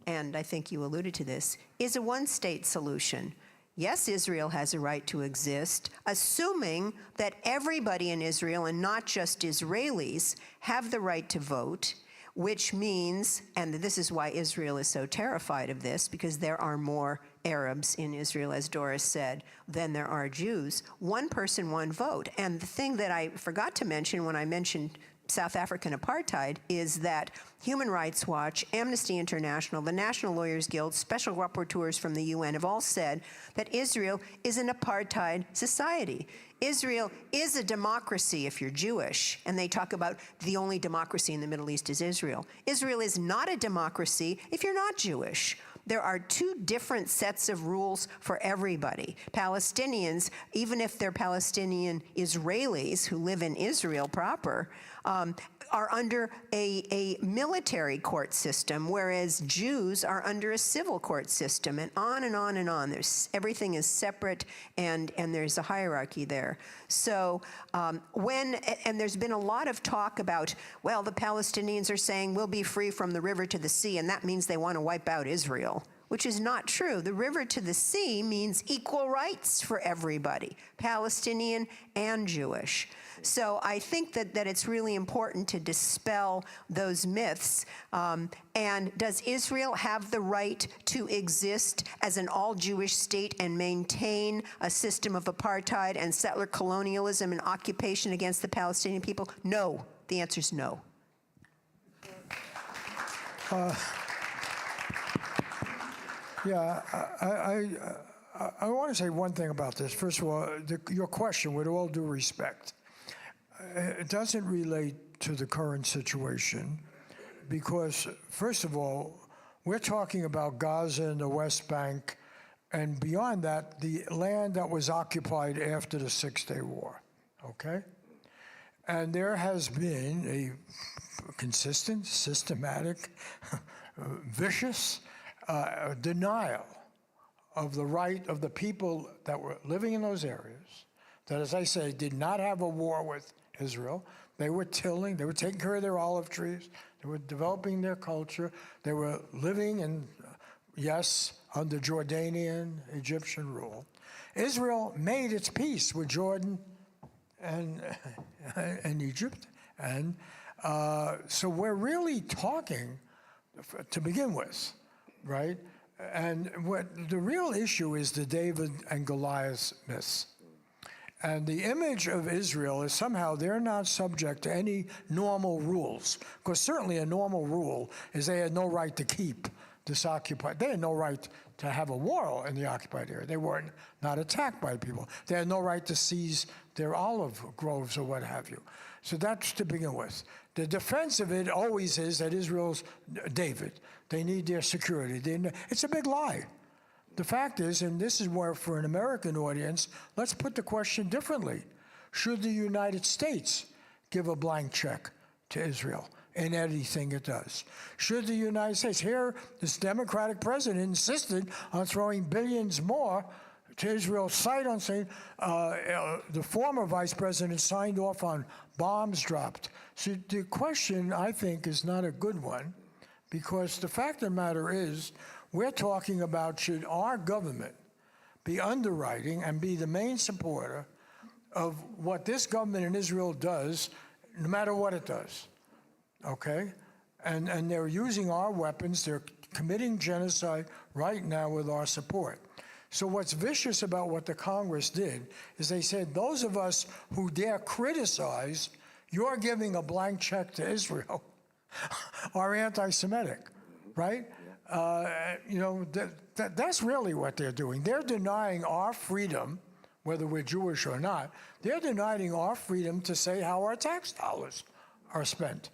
and I think you alluded to this, is a one-state solution. Yes, Israel has a right to exist, assuming that everybody in Israel, and not just Israelis, have the right to vote, which means, and this is why Israel is so terrified of this, because there are more Arabs in Israel, as Doris said, than there are Jews. One person, one vote. And the thing that I forgot to mention when I mentioned South African apartheid is that Human Rights Watch, Amnesty International, the National Lawyers Guild, special rapporteurs from the UN have all said that Israel is an apartheid society. Israel is a democracy if you're Jewish, and they talk about the only democracy in the Middle East is Israel. Israel is not a democracy if you're not Jewish. There are two different sets of rules for everybody. Palestinians, even if they're Palestinian Israelis who live in Israel proper, are under a military court system, whereas Jews are under a civil court system, and on and on and on. Everything is separate, and there's a hierarchy there. So and there's been a lot of talk about, well, the Palestinians are saying we'll be free from the river to the sea, and that means they want to wipe out Israel, which is not true. The river to the sea means equal rights for everybody, Palestinian and Jewish. So I think that it's really important to dispel those myths. And does Israel have the right to exist as an all-Jewish state and maintain a system of apartheid and settler colonialism and occupation against the Palestinian people? No. The answer is no. Yeah, I want to say one thing about this. First of all, your question, with all due respect, it doesn't relate to the current situation because, first of all, we're talking about Gaza and the West Bank, and beyond that, the land that was occupied after the Six-Day War, okay? And there has been a consistent, systematic, vicious denial of the right of the people that were living in those areas, that, as I say, did not have a war with Israel. They were tilling, they were taking care of their olive trees, they were developing their culture, they were living in, yes, under Jordanian, Egyptian rule. Israel made its peace with Jordan and Egypt, and so we're really talking, to begin with, right? And what the real issue is the David and Goliath myths. And the image of Israel is somehow they're not subject to any normal rules, because certainly a normal rule is they had no right to keep this occupied. They had no right to have a war in the occupied area. They weren't not attacked by people. They had no right to seize their olive groves or what have you. So that's to begin with. The defense of it always is that Israel's David. They need their security. It's a big lie. The fact is, and this is where for an American audience, let's put the question differently. Should the United States give a blank check to Israel in anything it does? Should the United States, here, this Democratic president insisted on throwing billions more to Israel's sight on saying the former vice president signed off on bombs dropped. So the question, I think, is not a good one, because the fact of the matter is, we're talking about should our government be underwriting and be the main supporter of what this government in Israel does, no matter what it does, okay? And they're using our weapons, they're committing genocide right now with our support. So what's vicious about what the Congress did is they said, those of us who dare criticize you're giving a blank check to Israel are anti-Semitic, right? You know, that's really what they're doing. They're denying our freedom, whether we're Jewish or not. They're denying our freedom to say how our tax dollars are spent.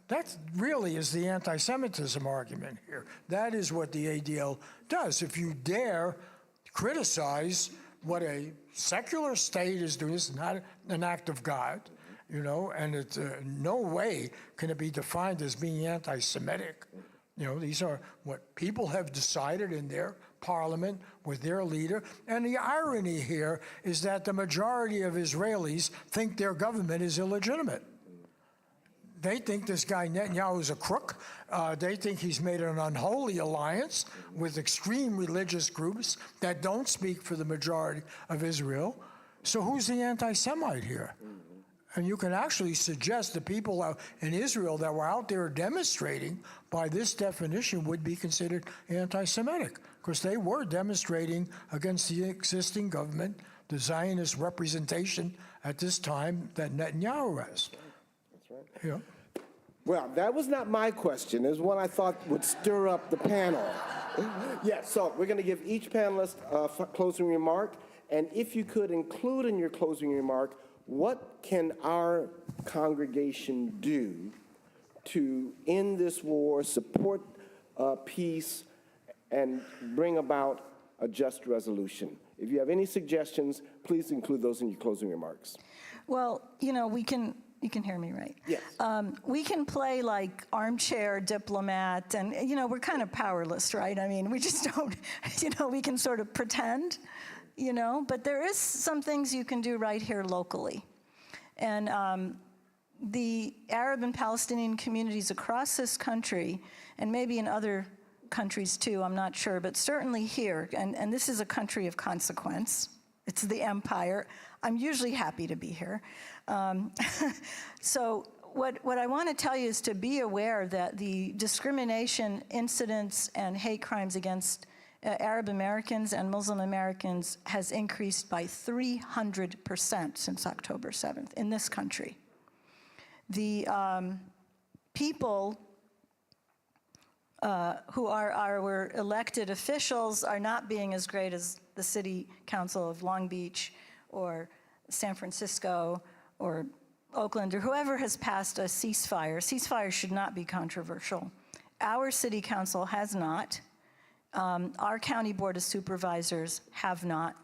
That really is the anti-Semitism argument here. That is what the ADL does. If you dare criticize what a secular state is doing, this is not an act of God, you know, and it's no way can it be defined as being anti-Semitic. You know, these are what people have decided in their parliament with their leader. And the irony here is that the majority of Israelis think their government is illegitimate. They think this guy Netanyahu is a crook. They think he's made an unholy alliance with extreme religious groups that don't speak for the majority of Israel. So who's the anti-Semite here? And you can actually suggest the people in Israel that were out there demonstrating by this definition would be considered anti-Semitic, because they were demonstrating against the existing government, the Zionist representation at this time that Netanyahu has. That's right. Yeah. Well, that was not my question. It was one I thought would stir up the panel. Yes, so we're going to give each panelist a closing remark, and if you could include in your closing remark, what can our congregation do to end this war, support peace, and bring about a just resolution? If you have any suggestions, please include those in your closing remarks. Well, you know, you can hear me, right? Yes. We can play like armchair diplomat, and, you know, we're kind of powerless, right? I mean, we just don't, you know, we can sort of pretend, you know, but there is some things you can do right here locally. And the Arab and Palestinian communities across this country, and maybe in other countries too, I'm not sure, but certainly here, and this is a country of consequence. It's the empire. I'm usually happy to be here. So what I want to tell you is to be aware that the discrimination incidents and hate crimes against Arab Americans and Muslim Americans has increased by 300% since October 7th in this country. The people who are our elected officials are not being as great as the City Council of Long Beach or San Francisco or Oakland or whoever has passed a ceasefire. Ceasefire should not be controversial. Our City Council has not. Our County Board of Supervisors have not.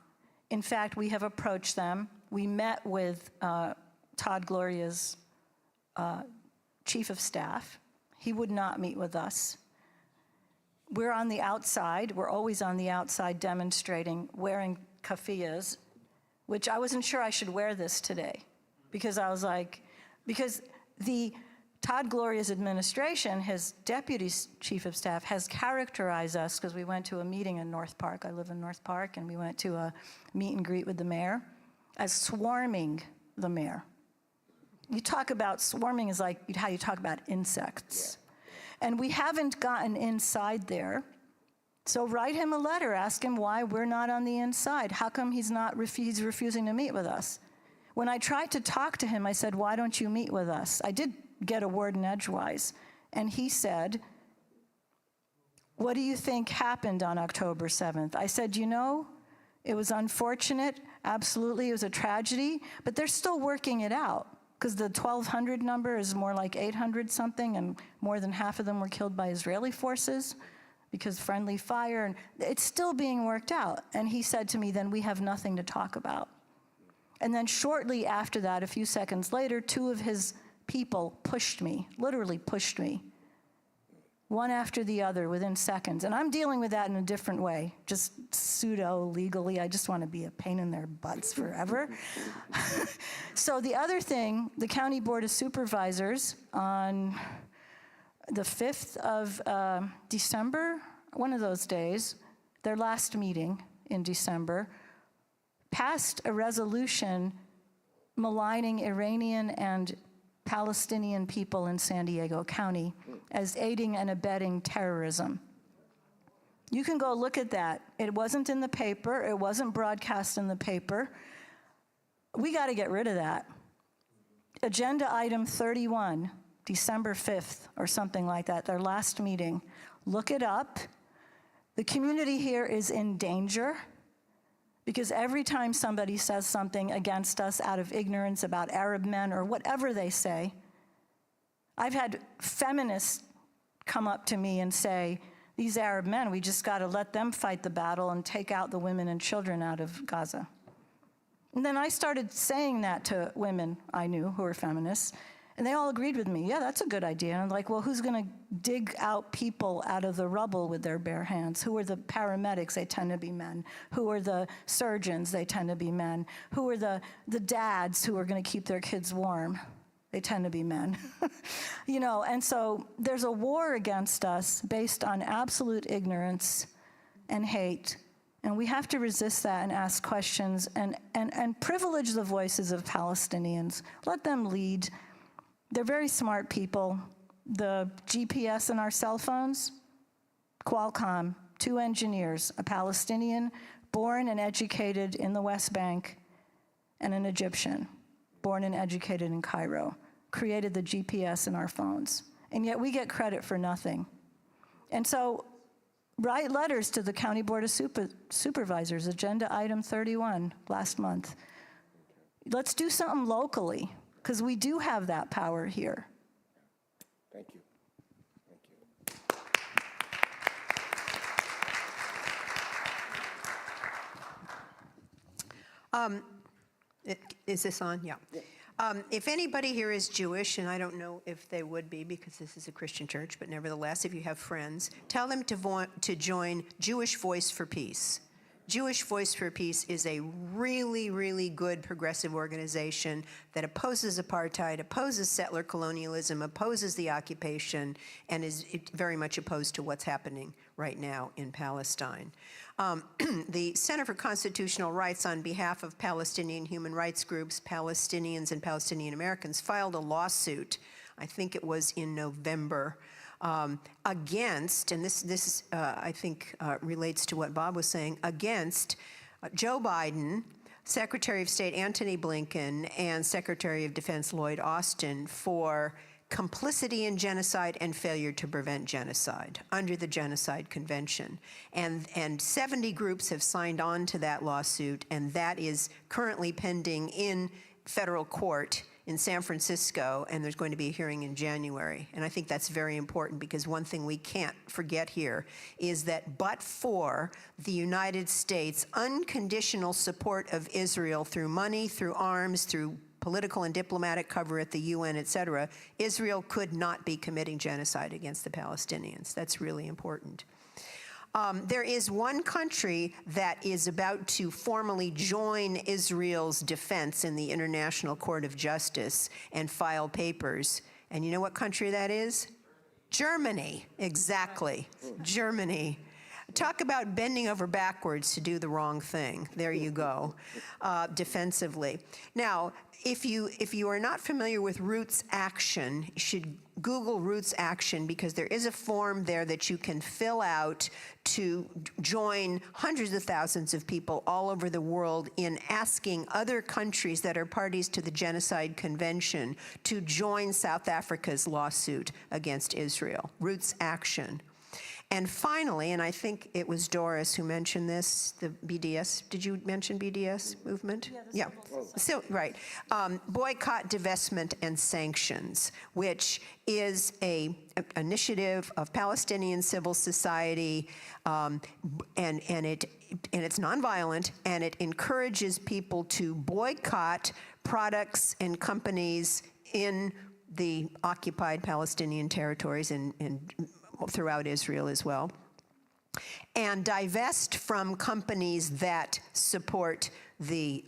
In fact, we have approached them. We met with Todd Gloria's Chief of Staff. He would not meet with us. We're on the outside. We're always on the outside demonstrating, wearing keffiyehs, which I wasn't sure I should wear this today, because I was like, because the Todd Gloria's administration, his deputy chief of staff, has characterized us, because we went to a meeting in North Park. I live in North Park, and we went to a meet and greet with the mayor, as swarming the mayor. You talk about swarming is like how you talk about insects. Yeah. And we haven't gotten inside there. So write him a letter, ask him why we're not on the inside. How come he's refusing to meet with us? When I tried to talk to him, I said, why don't you meet with us? I did get a word in edgewise. And he said, what do you think happened on October 7th? I said, you know, it was unfortunate. Absolutely, it was a tragedy. But they're still working it out, because the 1,200 number is more like 800 something, and more than half of them were killed by Israeli forces because friendly fire, and it's still being worked out. And he said to me, then we have nothing to talk about. And then shortly after that, a few seconds later, two of his people pushed me, literally pushed me, one after the other within seconds. And I'm dealing with that in a different way, just pseudo-legally. I just want to be a pain in their butts forever. So the other thing, the County Board of Supervisors on the 5th of December, one of those days, their last meeting in December, passed a resolution maligning Iranian and Palestinian people in San Diego County as aiding and abetting terrorism. You can go look at that. It wasn't in the paper. It wasn't broadcast in the paper. We got to get rid of that. Agenda item 31, December 5th or something like that, their last meeting. Look it up. The community here is in danger, because every time somebody says something against us out of ignorance about Arab men or whatever they say, I've had feminists come up to me and say, these Arab men, we just got to let them fight the battle and take out the women and children out of Gaza. And then I started saying that to women I knew who were feminists, and they all agreed with me. Yeah, that's a good idea. And I'm like, well, who's going to dig out people out of the rubble with their bare hands? Who are the paramedics? They tend to be men. Who are the surgeons? They tend to be men. Who are the dads who are going to keep their kids warm? They tend to be men. You know, and so there's a war against us based on absolute ignorance and hate. And we have to resist that and ask questions and privilege the voices of Palestinians. Let them lead. They're very smart people. The GPS in our cell phones, Qualcomm, 2 engineers, a Palestinian born and educated in the West Bank, and an Egyptian born and educated in Cairo, created the GPS in our phones. And yet we get credit for nothing. And so write letters to the County Board of Supervisors, agenda item 31 last month. Let's do something locally, because we do have that power here. Thank you. Thank you. Is this on? Yeah. If anybody here is Jewish, and I don't know if they would be because this is a Christian church, but nevertheless, if you have friends, tell them to join Jewish Voice for Peace. Jewish Voice for Peace is a really, really good progressive organization that opposes apartheid, opposes settler colonialism, opposes the occupation, and is very much opposed to what's happening right now in Palestine. The Center for Constitutional Rights, on behalf of Palestinian human rights groups, Palestinians and Palestinian Americans, filed a lawsuit, I think it was in November, against, and this I think relates to what Bob was saying, against Joe Biden, Secretary of State Antony Blinken, and Secretary of Defense Lloyd Austin for complicity in genocide and failure to prevent genocide under the Genocide Convention. And 70 groups have signed on to that lawsuit, and that is currently pending in federal court in San Francisco, and there's going to be a hearing in January. And I think that's very important, because one thing we can't forget here is that but for the United States' unconditional support of Israel through money, through arms, through political and diplomatic cover at the UN, et cetera, Israel could not be committing genocide against the Palestinians. That's really important. There is one country that is about to formally join Israel's defense in the International Court of Justice and file papers. And you know what country that is? Germany, exactly, Germany. Talk about bending over backwards to do the wrong thing. There you go, defensively. Now, if you are not familiar with Roots Action, you should Google Roots Action, because there is a form there that you can fill out to join hundreds of thousands of people all over the world in asking other countries that are parties to the Genocide Convention to join South Africa's lawsuit against Israel. Roots Action. And finally, and I think it was Doris who mentioned this, the BDS, did you mention BDS movement? Yeah. So, right. Boycott, divestment, and sanctions, which is an initiative of Palestinian civil society, and it's nonviolent, and it encourages people to boycott products and companies in the occupied Palestinian territories and throughout Israel as well, and divest from companies that support the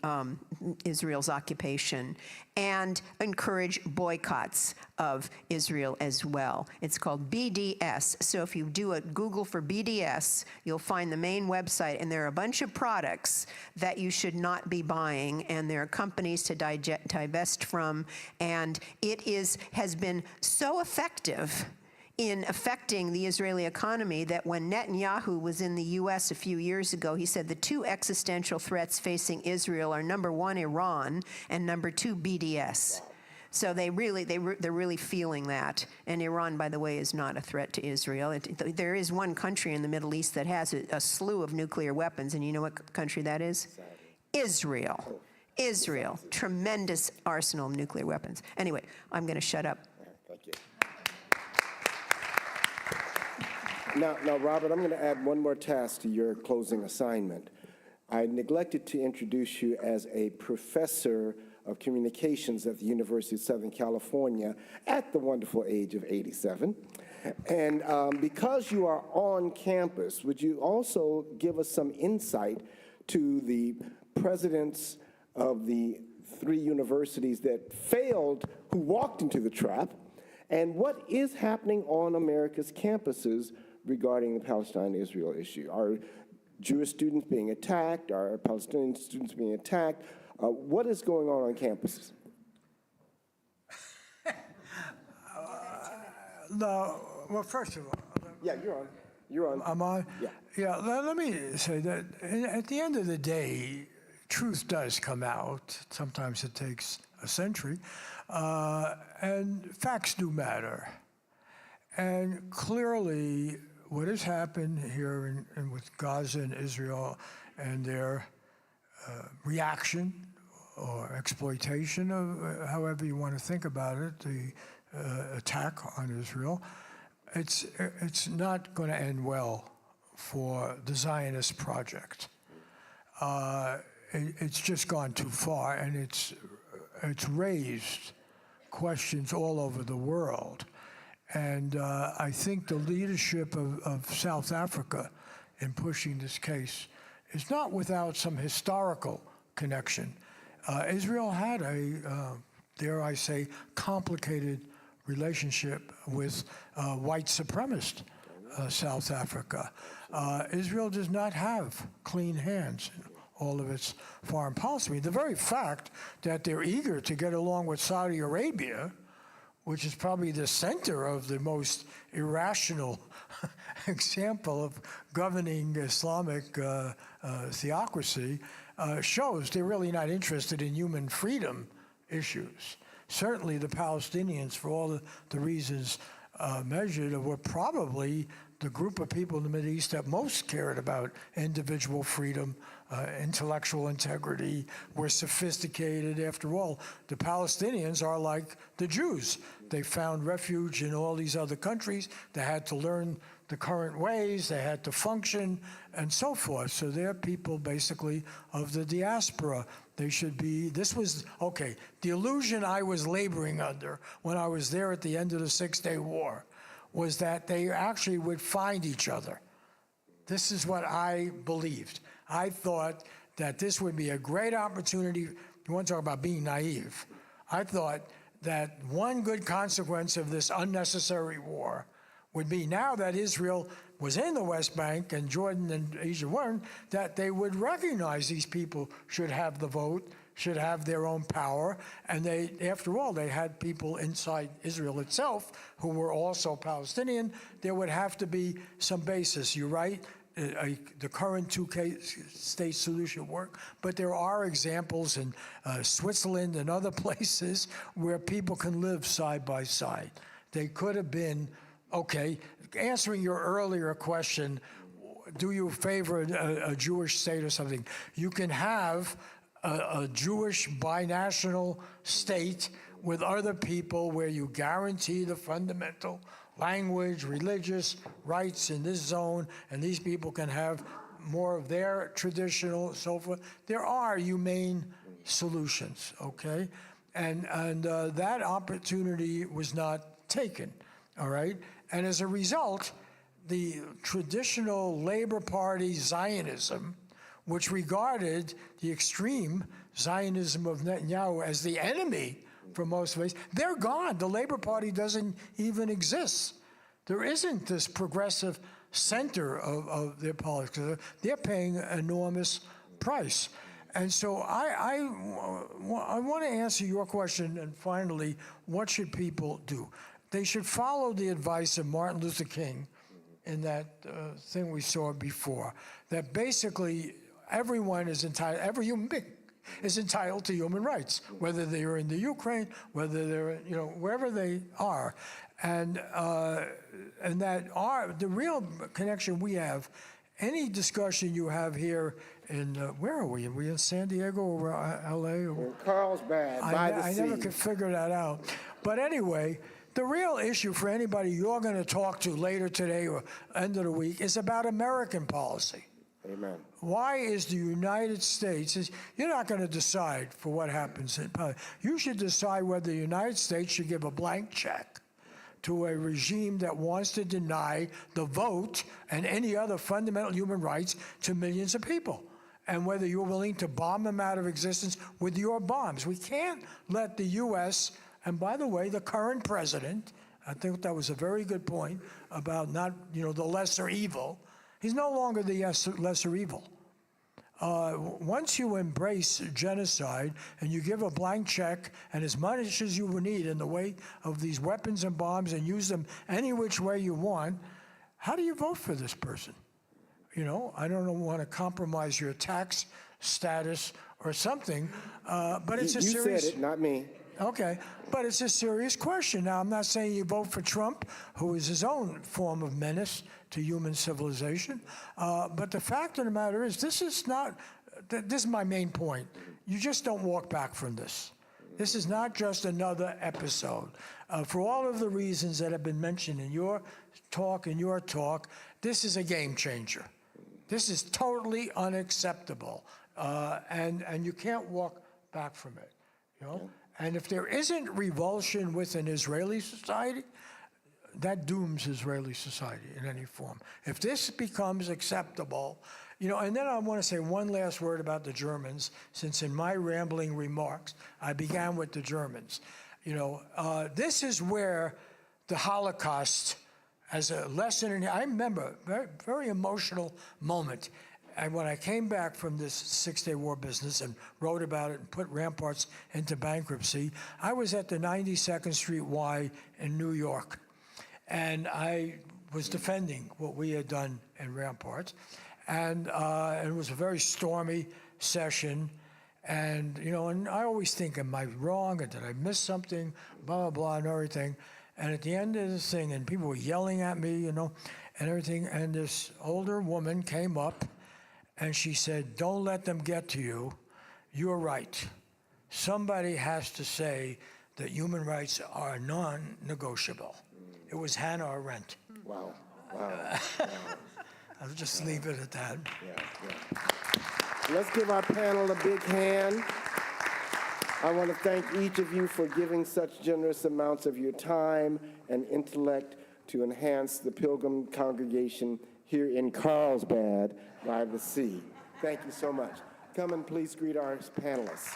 Israel's occupation, and encourage boycotts of Israel as well. It's called BDS. So if you do a Google for BDS, you'll find the main website, and there are a bunch of products that you should not be buying, and there are companies to divest from, and it has been so effective in affecting the Israeli economy that when Netanyahu was in the US a few years ago, he said the 2 existential threats facing Israel are number 1, Iran, and number 2, BDS. So they're really feeling that. And Iran, by the way, is not a threat to Israel. There is one country in the Middle East that has a slew of nuclear weapons, and you know what country that is? Israel. Israel. Tremendous arsenal of nuclear weapons. Anyway, I'm going to shut up. Thank you. Now, Robert, I'm going to add one more task to your closing assignment. I neglected to introduce you as a professor of communications at the University of Southern California at the wonderful age of 87. And because you are on campus, would you also give us some insight to the presidents of the 3 universities that failed, who walked into the trap, and what is happening on America's campuses regarding the Palestine-Israel issue? Are Jewish students being attacked? Are Palestinian students being attacked? What is going on campuses? No, well, first of all, Yeah, you're on. You're on. I'm on? Yeah. Yeah, let me say that at the end of the day, truth does come out. Sometimes it takes a century. And facts do matter. And clearly, what has happened here with Gaza and Israel and their reaction or exploitation of however you want to think about it, the attack on Israel, it's not going to end well for the Zionist project. It's just gone too far, and it's raised questions all over the world. And I think the leadership of South Africa in pushing this case is not without some historical connection. Israel had a, dare I say, complicated relationship with white supremacist South Africa. Israel does not have clean hands in all of its foreign policy. I mean, the very fact that they're eager to get along with Saudi Arabia, which is probably the center of the most irrational example of governing Islamic theocracy, shows they're really not interested in human freedom issues. Certainly the Palestinians, for all the reasons measured, were probably the group of people in the Middle East that most cared about individual freedom, intellectual integrity, were sophisticated. After all, the Palestinians are like the Jews. They found refuge in all these other countries. They had to learn the current ways, they had to function, and so forth. So they're people basically of the diaspora. They should be, this was, okay, the illusion I was laboring under when I was there at the end of the Six-Day War was that they actually would find each other. This is what I believed. I thought that this would be a great opportunity. You want to talk about being naive. I thought that one good consequence of this unnecessary war would be, now that Israel was in the West Bank and Jordan and Egypt weren't, that they would recognize these people should have the vote, should have their own power, and they, after all, they had people inside Israel itself who were also Palestinian. There would have to be some basis. You're right, the current two-state solution work, but there are examples in Switzerland and other places where people can live side by side. They could have been, okay, answering your earlier question, do you favor a Jewish state or something? You can have a Jewish binational state with other people where you guarantee the fundamental language, religious rights in this zone, and these people can have more of their traditional, so forth. There are humane solutions, okay? And that opportunity was not taken, all right? And as a result, the traditional Labor Party Zionism, which regarded the extreme Zionism of Netanyahu as the enemy for most ways, they're gone. The Labor Party doesn't even exist. There isn't this progressive center of their politics. They're paying an enormous price. And so I want to answer your question, and finally, what should people do? They should follow the advice of Martin Luther King in that thing we saw before, that basically everyone is entitled, every human being is entitled to human rights, whether they are in the Ukraine, whether they're, wherever they are. And that the real connection we have, any discussion you have here in, where are we? Are we in San Diego or LA? Or, Carlsbad, by the sea. I never could figure that out. But anyway, The real issue for anybody you're going to talk to later today or end of the week is about American policy. Amen. Why is the United States, you're not going to decide for what happens in Palestine. You should decide whether the United States should give a blank check to a regime that wants to deny the vote and any other fundamental human rights to millions of people, and whether you're willing to bomb them out of existence with your bombs. We can't let the U.S., and by the way, the current president, I think that was a very good point about not, the lesser evil. He's no longer the lesser evil. Once you embrace genocide and you give a blank check and as much as you need in the way of these weapons and bombs and use them any which way you want, how do you vote for this person? I don't want to compromise your tax status or something, but it's a serious... You said it, not me. Okay, but it's a serious question. Now, I'm not saying you vote for Trump, who is his own form of menace to human civilization, but the fact of the matter is, this is my main point. You just don't walk back from this. This is not just another episode. For all of the reasons that have been mentioned in your talk, this is a game changer. This is totally unacceptable, and you can't walk back from it, And if there isn't revulsion within Israeli society, that dooms Israeli society in any form. If this becomes acceptable, and then I want to say one last word about the Germans, since in my rambling remarks, I began with the Germans. This is where the Holocaust, as a lesson, I remember a very, very emotional moment. And when I came back from this Six-Day War business and wrote about it and put Ramparts into bankruptcy, I was at the 92nd Street Y in New York. And I was defending what we had done in Ramparts. And it was a very stormy session. And, and I always think, am I wrong? Or did I miss something? Blah, blah, blah, and everything. And at the end of this thing, and people were yelling at me, and everything. And this older woman came up. And she said, don't let them get to you. You're right. Somebody has to say that human rights are non-negotiable. It was Hannah Arendt. Wow. I'll just leave it at that. Yeah. Let's give our panel a big hand. I want to thank each of you for giving such generous amounts of your time and intellect to enhance the Pilgrim congregation here in Carlsbad by the sea. Thank you so much. Come and please greet our panelists.